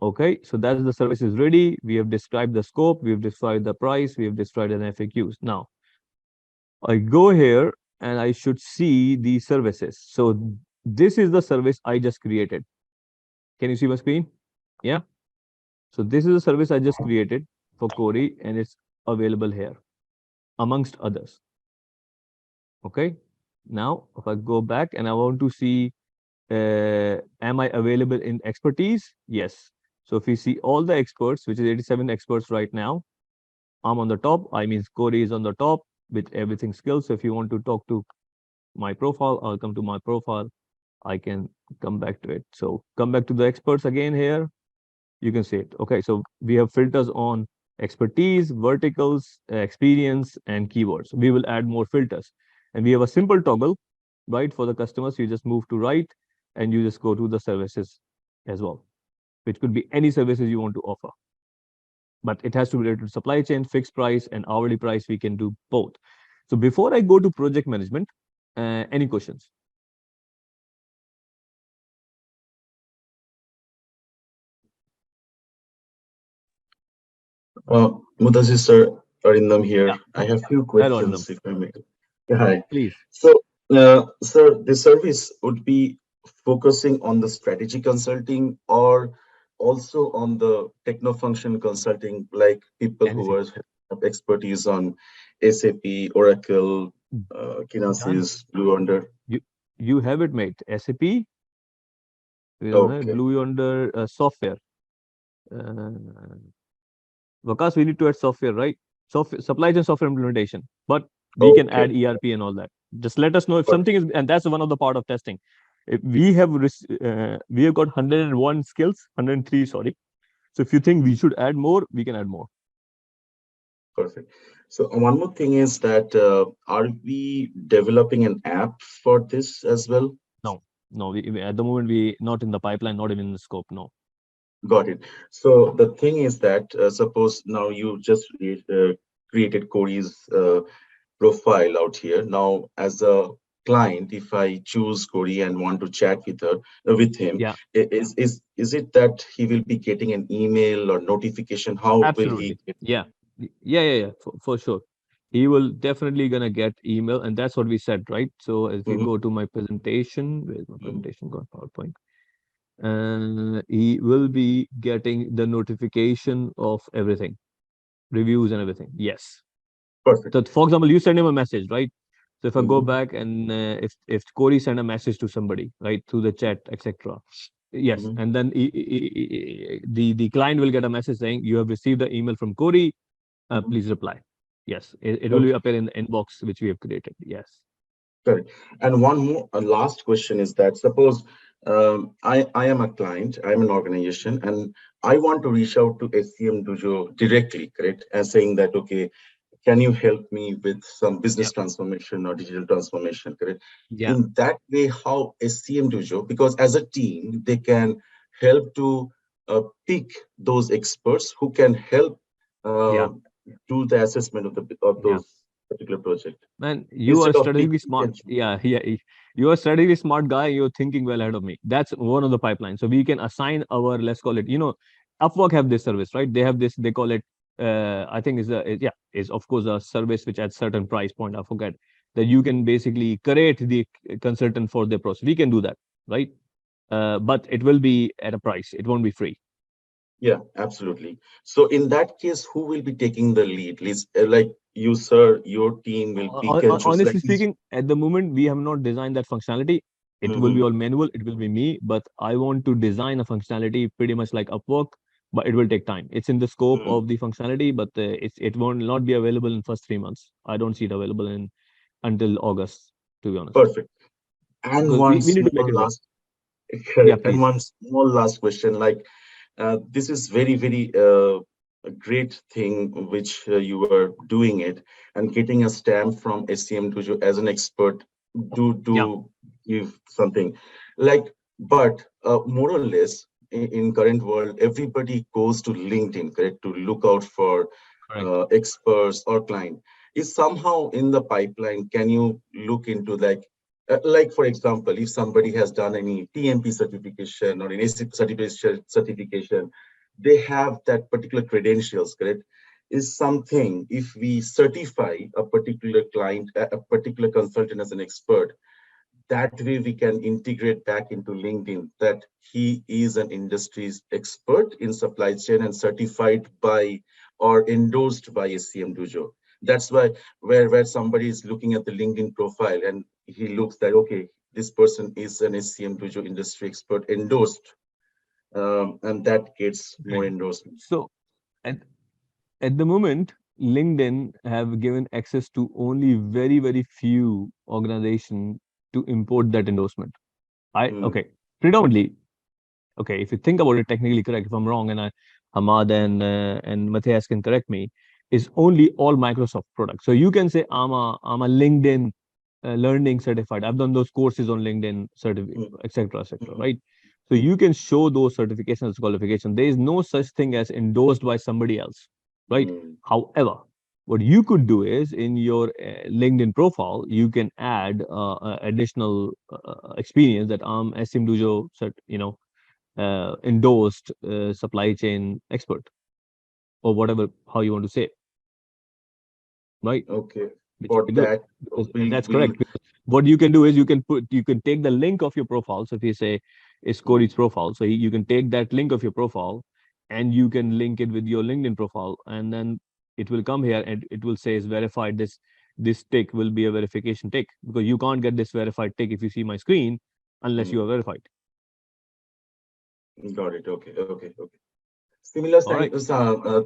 Okay, so that's the service is ready. We have described the scope, we have described the price, we have described an FAQs. Now, I go here and I should see the services. So this is the service I just created. Can you see my screen? Yeah. So this is a service I just created for Corey and it's available here amongst others. Okay. Now, if I go back and I want to see, am I available in expertise? Yes. So if you see all the experts, which is 87 experts right now, I'm on the top. I mean, Corey is on the top with everything skills. So if you want to talk to my profile, I'll come to my profile. I can come back to it. So come back to the experts again here. You can see it. Okay, so we have filters on expertise, verticals, experience, and keywords. We will add more filters. And we have a simple toggle, right? For the customers, you just move to right and you just go to the services as well, which could be any services you want to offer. But it has to be related to supply chain, fixed price, and hourly price. We can do both. So before I go to project management, any questions? Mudasir sir, Arindam here. Yeah. I have few Hello, questions, Arnab. if I may. Yeah, hi. Please. So, sir, the service would be focusing on the strategy consulting or also on the techno-function consulting, like people who Anything. have expertise on SAP, Oracle, Done. Kinesis, Blue Yonder. You have it, mate. SAP, we don't have Okay, Blue Yonder software. Vikas, we need to add software, right? Software, supply chain software implementation, but we can add okay, ERP and all that. Just let us know if but something is, and that's one of the part of testing. If we have got 101 skills, 103, sorry. So if you think we should add more, we can add more. perfect. So one more thing is that are we developing an app for this as well? No, at the moment we not in the pipeline, not even in the scope. No. Got it. So the thing is that suppose now you just created Corey's profile out here. Now, as a client, if I choose Corey and want to chat with him, Yeah, is it that he will be getting an email or notification? How will he absolutely. get? Yeah, for sure. He will definitely gonna get email, and that's what we said, right? So if you Mhm, go to my presentation, where's my mhm. presentation? Got PowerPoint. He will be getting the notification of everything, reviews and everything. Yes. Perfect. So for example, you send him a message, right? So if I go Mhm, back and if Corey send a message to somebody, right, through the chat, etc. Yes, mhm, and then the client will get a message saying you have received an email from Corey. mhm. Please reply. Yes, it will Okay. appear in the inbox which we have created. Yes. Correct. And one more, a last question is that suppose I am a client, I'm an organization, and I want to reach out to SCMDOJO directly, correct? And saying that, okay, can you help me with some Yeah. business transformation or digital transformation, correct? Yeah. In that way, how SCMDOJO, because as a team, they can help to pick those experts who can help Yeah. do the assessment of Yeah. those particular project Man, you are instead of strategically picking smart. and choosing. Yeah. You are strategically smart guy. You're thinking well ahead of me. That's one of the pipeline. So we can assign our, let's call it, Upwork have this service, right? They have this, they call it, I think is of course a service which at certain price point, I forget. that you can basically create the consultant for their process. We can do that, right? But it will be at a price. It won't be free. Yeah, absolutely. So in that case, who will be taking the lead? Like you, sir, your team will pick and choose. Honestly speaking, at the moment, we have not designed that functionality. It will be all manual. It will be me, but I want to design a functionality pretty much like Upwork, but it will take time. It's in the scope of the functionality, but it won't not be available in first 3 months. I don't see it available in until August, to be honest, Perfect. And because one we need to make small it work. last, Yeah, correct. And please. one small last question, like this is very, very a great thing which you are doing it and getting a stamp from SCMDOJO as an expert Yeah, to give something like, but more or less in current world, everybody goes to LinkedIn, correct, to look out for correct. experts or client. Is somehow in the pipeline, can you look into like for example, if somebody has done any TMP certification or any certification, they have that particular credentials, correct? Is something, if we certify a particular client, a particular consultant as an expert, that way we can integrate back into LinkedIn that he is an industry's expert in supply chain and certified by or endorsed by SCMDOJO. That's why where somebody is looking at the LinkedIn profile and he looks that, okay, this person is an SCMDOJO industry expert endorsed, and that gets more Right. endorsement. So at at the moment, LinkedIn have given access to only very few organizations to import that endorsement. Mm, Predominantly, okay, if you think about it technically correct, if I'm wrong, and Hamad and Matthias can correct me, is only all Microsoft products. So you can say I'm a LinkedIn learning certified. I've done those courses on LinkedIn, mm, etc., mm, right? So you can show those certifications qualification. There is no such thing as endorsed by somebody else, right? mm, However, what you could do is in your LinkedIn profile, you can add additional experience that I'm SCMDOJO endorsed supply chain expert or whatever how you want to say it, right? okay. Which For would be good that, because we that's will. correct. Because what you can do is you can take the link of your profile. So if you say it's Mm, Corey's profile, so you can take that link of your profile and you can link it with your LinkedIn profile, and then it will come here and it will say it's verified. This tick will be a verification tick because you can't get this verified tick if you see my screen unless you mm. are verified. Got it. Okay. Okay. Okay. Similar All right.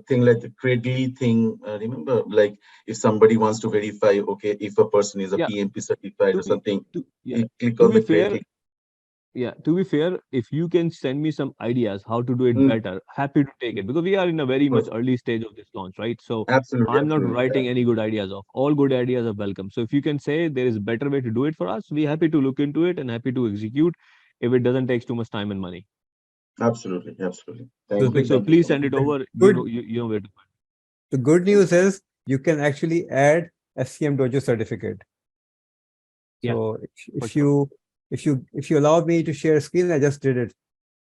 thing like the Credly thing. Remember, like if somebody wants to verify, okay, if a person is a Yeah. PMP certified To or be something, yeah. you click To on be the fair, Credly. if you can send me some ideas how to do it Mm, better, happy to take it because we are in a very much perfect. early stage of this launch, right? So Absolutely. I'm not Absolutely. writing any good ideas off. All good ideas are welcome. So if you can say there is a better way to do it for us, we're happy to look into it and happy to execute if it doesn't take too much time and money. Absolutely. Absolutely. So Thank Okay, you. so Thank you please so much. send it the over. good You know where to find. the good Mm, news is you can actually add SCM Dojo certificate. Yeah, So for if sure. you allow me to share screen, I just did it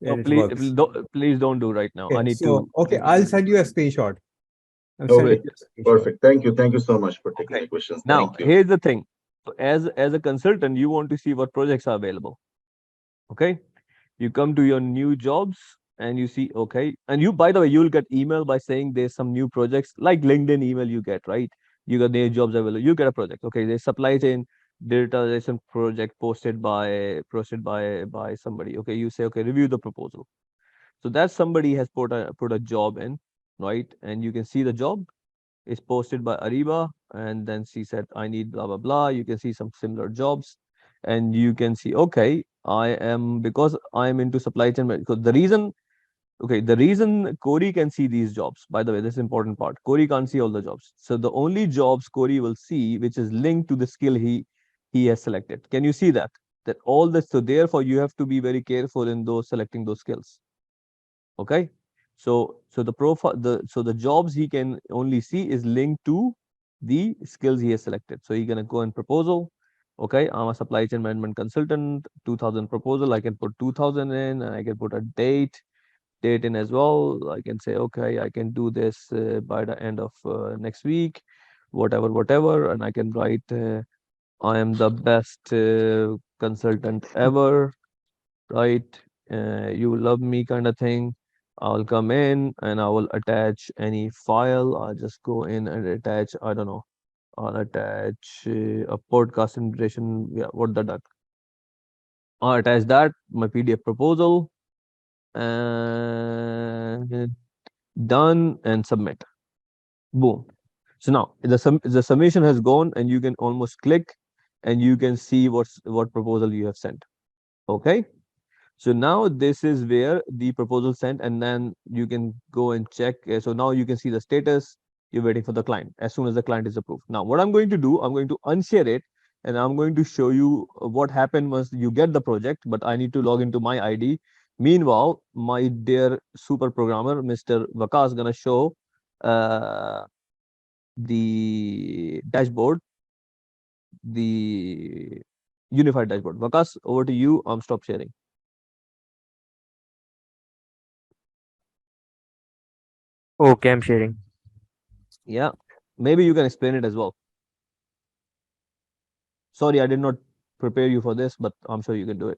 No, and it works. please don't do right now. I Okay, need to so okay, I'll send you a screenshot. I'm sending okay. you a screenshot. Perfect. Thank you. Thank you so much for taking Okay. my questions. Now Thank you. here's the thing. So as a consultant, you want to see what projects are available. Okay. You come to your new jobs and you see, okay, and you, by the way, you'll get email by saying there's some new projects like LinkedIn email you get, right? You got their jobs available, you get a project. Okay, there's supply chain digitalization project posted by somebody. Okay, you say, okay, review the proposal. So that somebody has put a job in, right? And you can see the job is posted by Ariba, and then she said, I need blah blah blah. You can see some similar jobs, and you can see, okay, because I am into supply chain. Because the reason Corey can see these jobs, by the way, this is important part. Corey can't see all the jobs. So the only jobs Corey will see, which is linked to the skill he has selected. Can you see that? That all this. So therefore, you have to be very careful in those selecting those skills. Okay. So the profile, the jobs he can only see is linked to the skills he has selected. So he's gonna go in proposal. Okay, I'm a supply chain management consultant, 2000 proposal. I can put 2000 in, and I can put a date in as well. I can say, okay, I can do this by the end of next week, whatever, and I can write I am the best consultant ever, right? You love me kind of thing. I'll come in and I will attach any file. I'll just go in and attach, I don't know, I'll attach a podcast invitation. Yeah, what the duck? I'll attach that, my PDF proposal, and done and submit. Boom. So now the summation has gone and you can almost click and you can see what proposal you have sent. Okay. So now this is where the proposal sent, and then you can go and check. So now you can see the status. You're waiting for the client. As soon as the client is approved. Now, what I'm going to do, I'm going to unshare it, and I'm going to show you what happened once you get the project. But I need to log into my ID. Meanwhile, my dear super programmer, Mr. Vakas, is gonna show the dashboard, the unified dashboard. Vakas, over to you. I'm stop sharing. Okay, I'm sharing. Yeah, maybe you can explain it as well. Sorry, I did not prepare you for this, but I'm sure you can do it.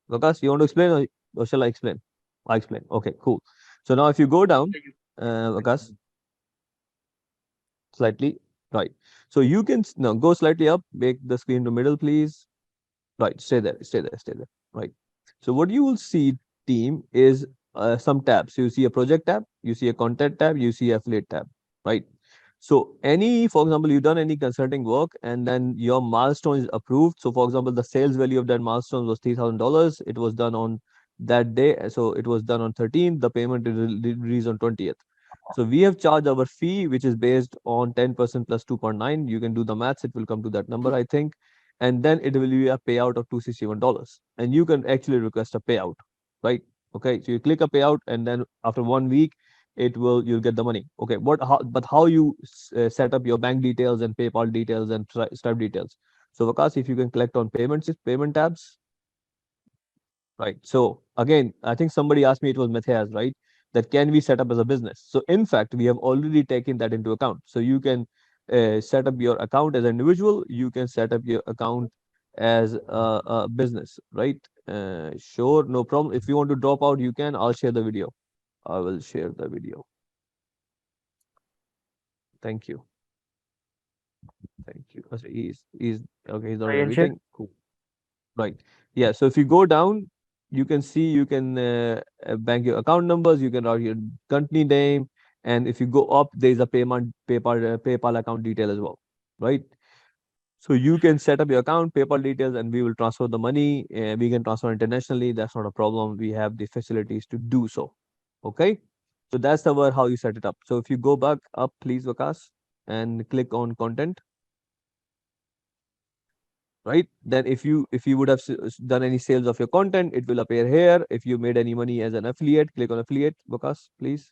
Vakas, you want to explain or shall I explain? I explain. Okay, cool. So now if you go down, Vakas, slightly, right. So you can now go slightly up, make the screen to middle, please. Right, stay there, stay there, stay there. Right. So what you will see, team, is some tabs. So you see a project tab, you see a content tab, you see affiliate tab, right? So for example, you've done any consulting work and then your milestone is approved. So for example, the sales value of that milestone was $3,000. It was done on that day. So it was done on 13th. The payment is released on 20th. So we have charged our fee, which is based on 10% plus 2.9. You can do the maths. It will come to that number, I think. And then it will be a payout of $261. And you can actually request a payout, right? Okay. So you click a payout and then after 1 week, you'll get the money. Okay. But how you set up your bank details and PayPal details and Stripe details. So Vakas, if you can collect on payment tabs. Right. So again, I think somebody asked me, it was Matthias, right? That can we set up as a business? So in fact, we have already taken that into account. So you can set up your account as an individual. You can set up your account as a business, right? Sure, no problem. If you want to drop out, you can. I'll share the video. I will share the video. Thank you. Thank you. He's okay. He's not in a meeting. Cool. Right. Yeah. So if you go down, you can see you can bank your account numbers. You can write your company name, and if you go up, there is a PayPal account detail as well, right? So you can set up your account, PayPal details, and we will transfer the money. We can transfer internationally. That's not a problem. We have the facilities to do so. Okay. So that's how you set it up. So if you go back up, please, Vakas, and click on content. Right, then if you would have done any sales of your content, it will appear here. If you made any money as an affiliate, click on affiliate, Vakas, please,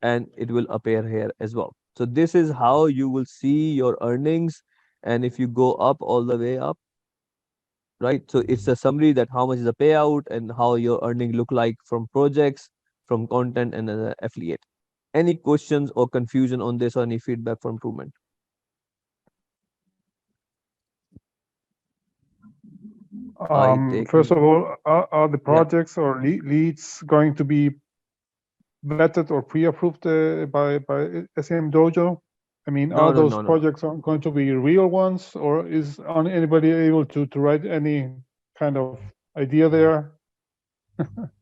and it will appear here as well. So this is how you will see your earnings. And if you go up all the way up, right, so it's a summary that how much is the payout and how your earning look like from projects, from content, and affiliate. Any questions or confusion on this, or any feedback for improvement? First of all, are the projects or leads going to be vetted or pre-approved by SCMDOJO? I mean, are those projects going to be real ones, or is anybody able to write any kind of idea there?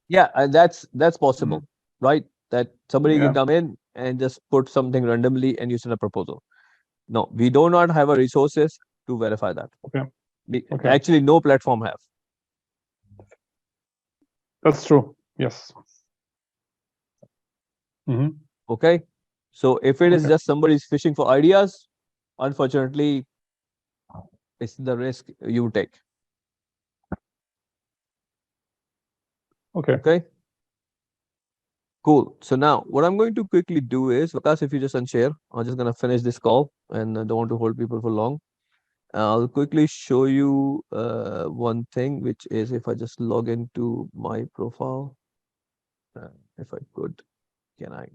Yeah, that's possible, right? That somebody can come in and just put something randomly and you send a proposal. No, we do not have a resources to verify that. Okay. Actually, no platform have. That's true. Yes. Okay. So if it is just somebody's fishing for ideas, unfortunately, it's the risk you take. Okay. Cool. So now what I'm going to quickly do is, Vakas, if you just unshare, I'm just going to finish this call and I don't want to hold people for long. I'll quickly show you one thing, which is if I just log into my profile if I could, can I?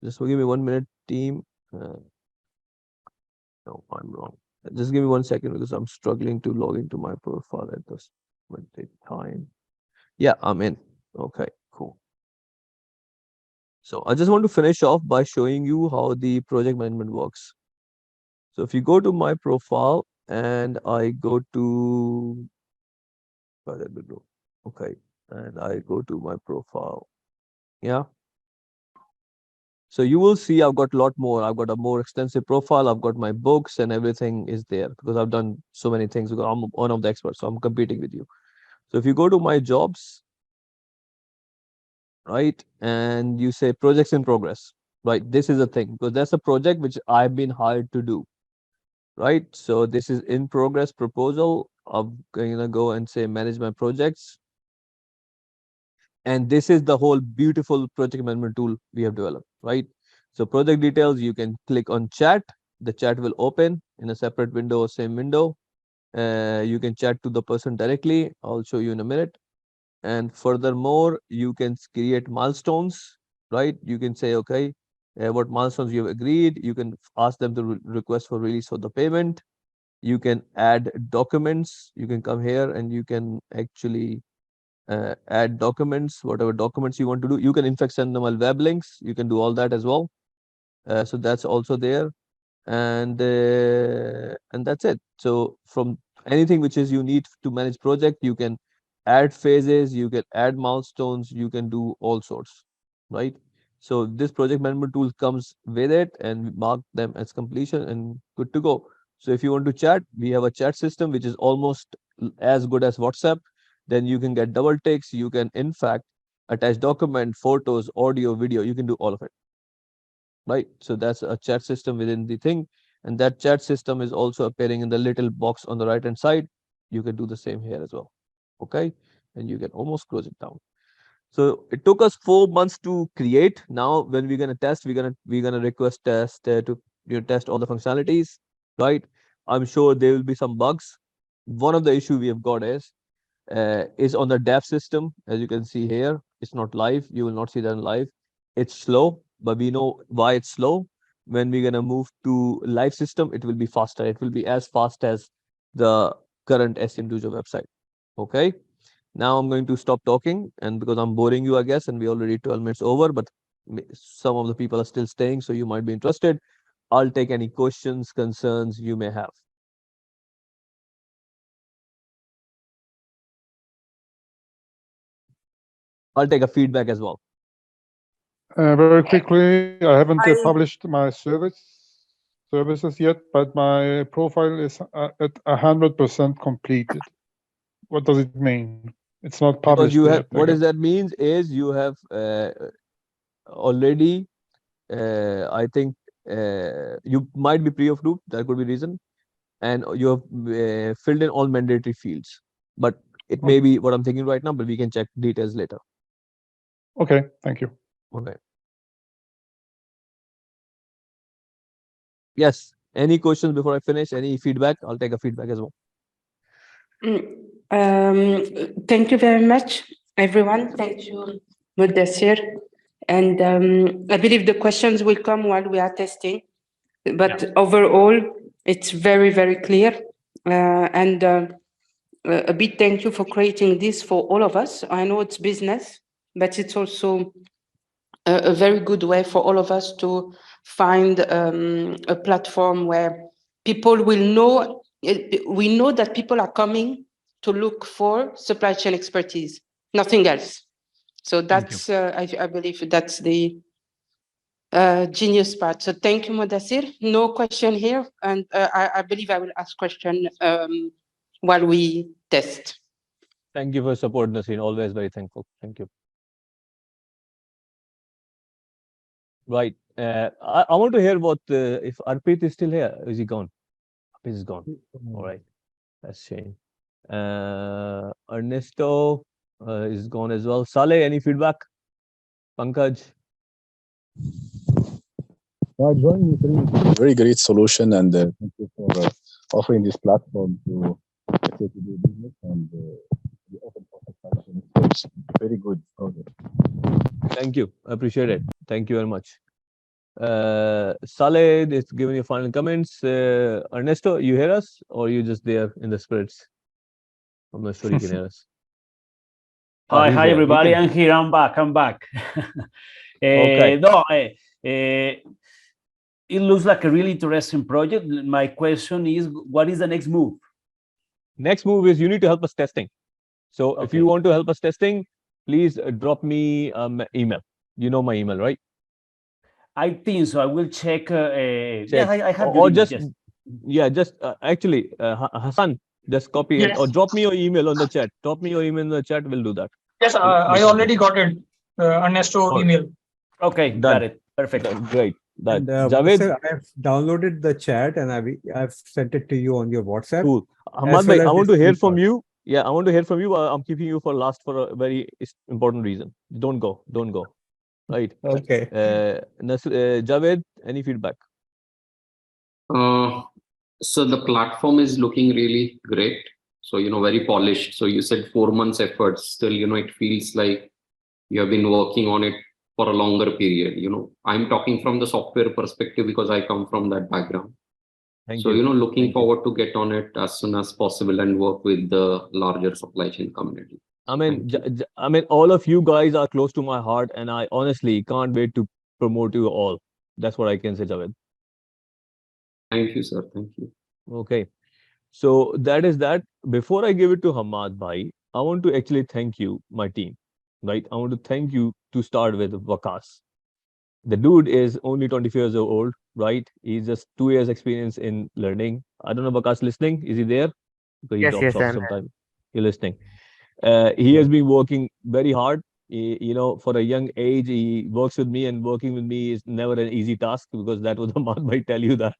Just give me 1 minute, team. No, I'm wrong. Just give me 1 second because I'm struggling to log into my profile at this time. Yeah, I'm in. Okay, cool. So I just want to finish off by showing you how the project management works. So if you go to my profile and I go to, where did we go? Okay, and I go to my profile. Yeah. So you will see I've got a lot more. I've got a more extensive profile. I've got my books and everything is there because I've done so many things. Because I'm one of the experts, so I'm competing with you. So if you go to my jobs, right, and you say projects in progress, right, this is a thing because that's a project which I've been hired to do, right? So this is in progress proposal. I'm gonna go and say manage my projects. And this is the whole beautiful project management tool we have developed, right? So project details, you can click on chat. The chat will open in a separate window or same window. You can chat to the person directly. I'll show you in a minute. And furthermore, you can create milestones, right? You can say, okay, what milestones you have agreed. You can ask them to request for release for the payment. You can add documents. You can come here and you can actually add documents, whatever documents you want to do. You can in fact send them all web links. You can do all that as well. So that's also there, and that's it. So from anything which is you need to manage project, you can add phases, you can add milestones, you can do all sorts, right? So this project management tool comes with it, and we mark them as completion and good to go. So if you want to chat, we have a chat system which is almost as good as WhatsApp. Then you can get double ticks. You can in fact attach document, photos, audio, video. You can do all of it, right? So that's a chat system within the thing, and that chat system is also appearing in the little box on the right hand side. You can do the same here as well. Okay, and you can almost close it down. So it took us 4 months to create. Now when we're gonna test, we're gonna request test to test all the functionalities, right? I'm sure there will be some bugs. One of the issue we have got is on the dev system. As you can see here, it's not live. You will not see that in live. It's slow, but we know why it's slow. When we're gonna move to live system, it will be faster. It will be as fast as the current SCMDOJO website. Okay. Now I'm going to stop talking, and because I'm boring you, I guess, and we already 12 minutes over, but some of the people are still staying, so you might be interested. I'll take any questions, concerns you may have. I'll take a feedback as well. Very quickly, I haven't published my services yet, but my profile is at 100% completed. What does it mean? It's not published Because you yet. have, what does that means is you have already, I think you might be pre-approved, that could be reason, and you have filled in all mandatory fields. But it may be what I'm thinking right now, but we can check details later. Okay, thank you. Okay. Yes. Any questions before I finish? Any feedback? I'll take a feedback as well. Thank you very much, everyone. Thank you, Mudassir. And I believe the questions will come while we are testing. But overall, it's very, very clear. And a big thank you for creating this for all of us. I know it's business, but it's also a very good way for all of us to find a platform where people will know. We know that people are coming to look for supply chain expertise, nothing else. So that's, I believe that's the genius part. So thank you, Mudassir. No question here. And I believe I will ask question while we test. Thank you for support, Nasreen. Always very thankful. Thank you. Right. I want to hear what if Arpit is still here. Is he gone? Arpit is gone. All right. That's shame. Ernesto is gone as well. Saleh, any feedback? Pankaj? I joined you. Very great solution, and thank you for offering this platform to do business and be open for such experts. Very good project. Thank you. I appreciate it. Thank you very much. Saleh is giving you final comments. Ernesto, you hear us or you just there in the spirits? I'm not sure you can hear us. Hi, He's hi there. He everybody. can. I'm here. I'm back. I'm back. Okay. No, it looks like a really interesting project. My question is, what is the next move? Next move is you need to help us testing. So if you want to help us testing, please drop me email. You know my email, right? I think so. I will check. Check. Yeah, I have or your email, just yes. yeah, just actually Hassan, just copy it or Yes. drop me your email on the chat. Drop me your email in the chat. We'll do that. Yes, I already got it. Ernesto email. Okay, Done. got it. Perfect. Great. And Javed, sir, I've downloaded the chat and I've sent it to you on your WhatsApp. cool. as Hamad well bhai, as I want the to hear from screenshot. you. Yeah, I want to hear from you. I'm keeping you for last for a very important reason. Don't go. Don't go. Right. Okay. Javed, any feedback? So the platform is looking really great. So, very polished. So you said 4 months efforts. Still, it feels like you have been working on it for a longer period. I'm talking from the software perspective because I come from that background. Thank So, you. looking forward to get on it as soon as possible and work with the larger supply chain community. I mean, all of you guys are close to my heart, and I honestly can't wait to promote you all. That's what I can say, Javed. Thank you, sir. Thank you. Okay. So that is that. Before I give it to Hamad bhai, I want to actually thank you, my team. Right? I want to thank you to start with Vakas. The dude is only 24 years old, right? He's just 2 years experience in learning. I don't know, Vakas listening? Is he there? Because he Yes, drops yes, off I'm there. sometime. You're listening. He has been working very hard. For a young age, he works with me, and working with me is never an easy task because that was the man might tell you that.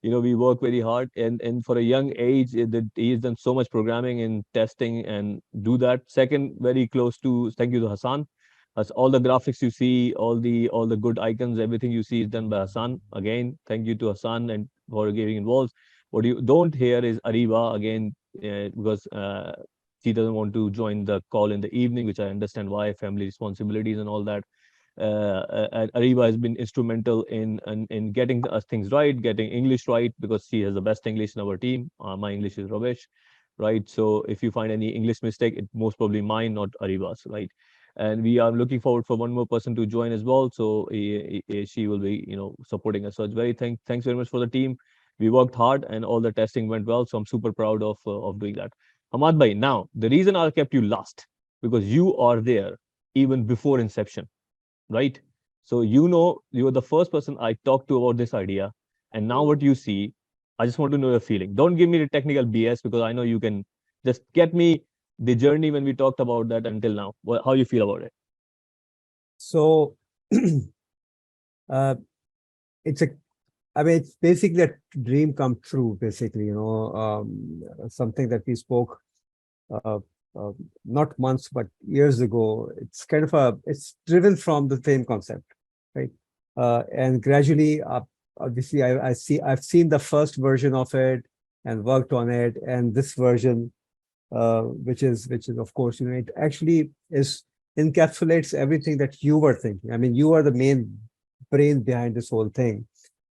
We work very hard, and for a young age, he has done so much programming and testing and do that. Second, very close to thank you to Hassan. As all the graphics you see, all the good icons, everything you see is done by Hassan. Again, thank you to Hassan and for getting involved. What you don't hear is Ariba again because she doesn't want to join the call in the evening, which I understand why, family responsibilities and all that. Ariba has been instrumental in getting us things right, getting English right, because she has the best English in our team. My English is rubbish, right? So if you find any English mistake, it's most probably mine, not Ariba's, right? And we are looking forward for one more person to join as well. So she will be, supporting us. So it's thanks very much for the team. We worked hard and all the testing went well. So I'm super proud of doing that. Hamad bhai, now the reason I kept you last because you are there even before inception, right? So you were the first person I talked to about this idea, and now what you see, I just want to know your feeling. Don't give me the technical BS because I know you can just get me the journey when we talked about that until now. How you feel about it? So it's basically a dream come true, basically, something that we spoke not months, but years ago. It's kind of it's driven from the same concept, right? And gradually, obviously, I've seen the first version of it and worked on it, and this version, which is of course, it actually encapsulates everything that you were thinking. I mean, you are the main brain behind this whole thing.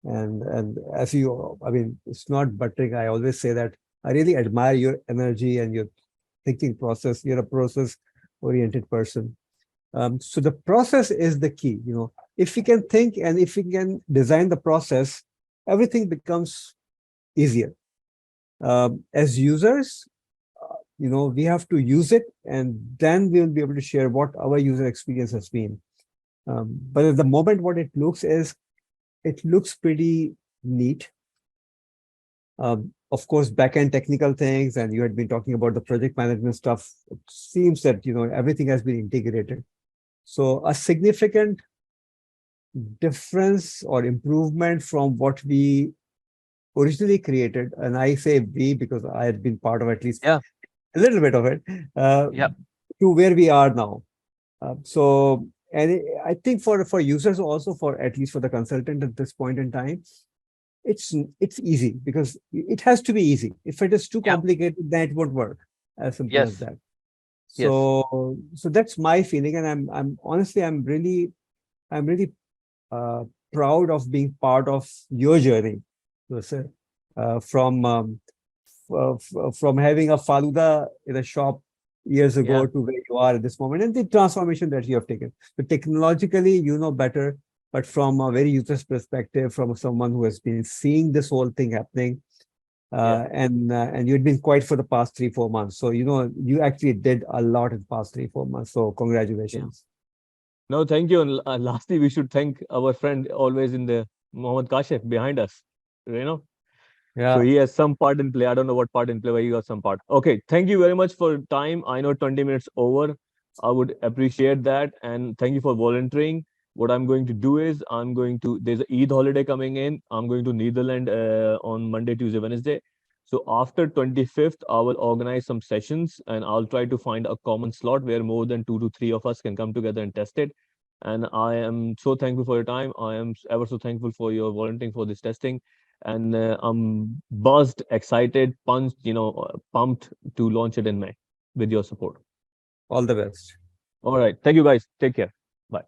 And as it's not buttering. I always say that I really admire your energy and your thinking process. You're a process-oriented person. So the process is the key. If we can think and if we can design the process, everything becomes easier. As users, we have to use it, and then we'll be able to share what our user experience has been. But at the moment, what it looks pretty neat. Of course, back-end technical things, and you had been talking about the project management stuff. It seems that everything has been integrated. So a significant difference or improvement from what we originally created, and I say we because I had been part of at least a little bit of it, to where we are now. And I think for users also, for at least for the consultant at this point in time, it's easy because it has to be easy. If it is too complicated, then it won't work. As simple as that. So that's my feeling, and I'm honestly I'm really proud of being part of your journey. So, sir, from having a faluda in a shop years ago to where you are at this moment, and the transformation that you have taken. So technologically, you know better, but from a very user's perspective, from someone who has been seeing this whole thing happening, and you'd been quiet for the past 3-4 months. So you actually did a lot in the past 3-4 months. So congratulations. No, thank you. And lastly, we should thank our friend always in the Mohammed Kashif behind us. So he has some part in play. I don't know what part in play, but he got some part. Okay, thank you very much for your time. I know 20 minutes over. I would appreciate that. And thank you for volunteering. What I'm going to do is there's an Eid holiday coming in. I'm going to Netherlands on Monday, Tuesday, Wednesday. So after 25th, I will organize some sessions and I'll try to find a common slot where more than 2 to 3 of us can come together and test it. And I am so thankful for your time. I am ever so thankful for your volunteering for this testing. And I'm buzzed, excited, pumped to launch it in May with your support. All the best. All right. Thank you, guys. Take care. Bye.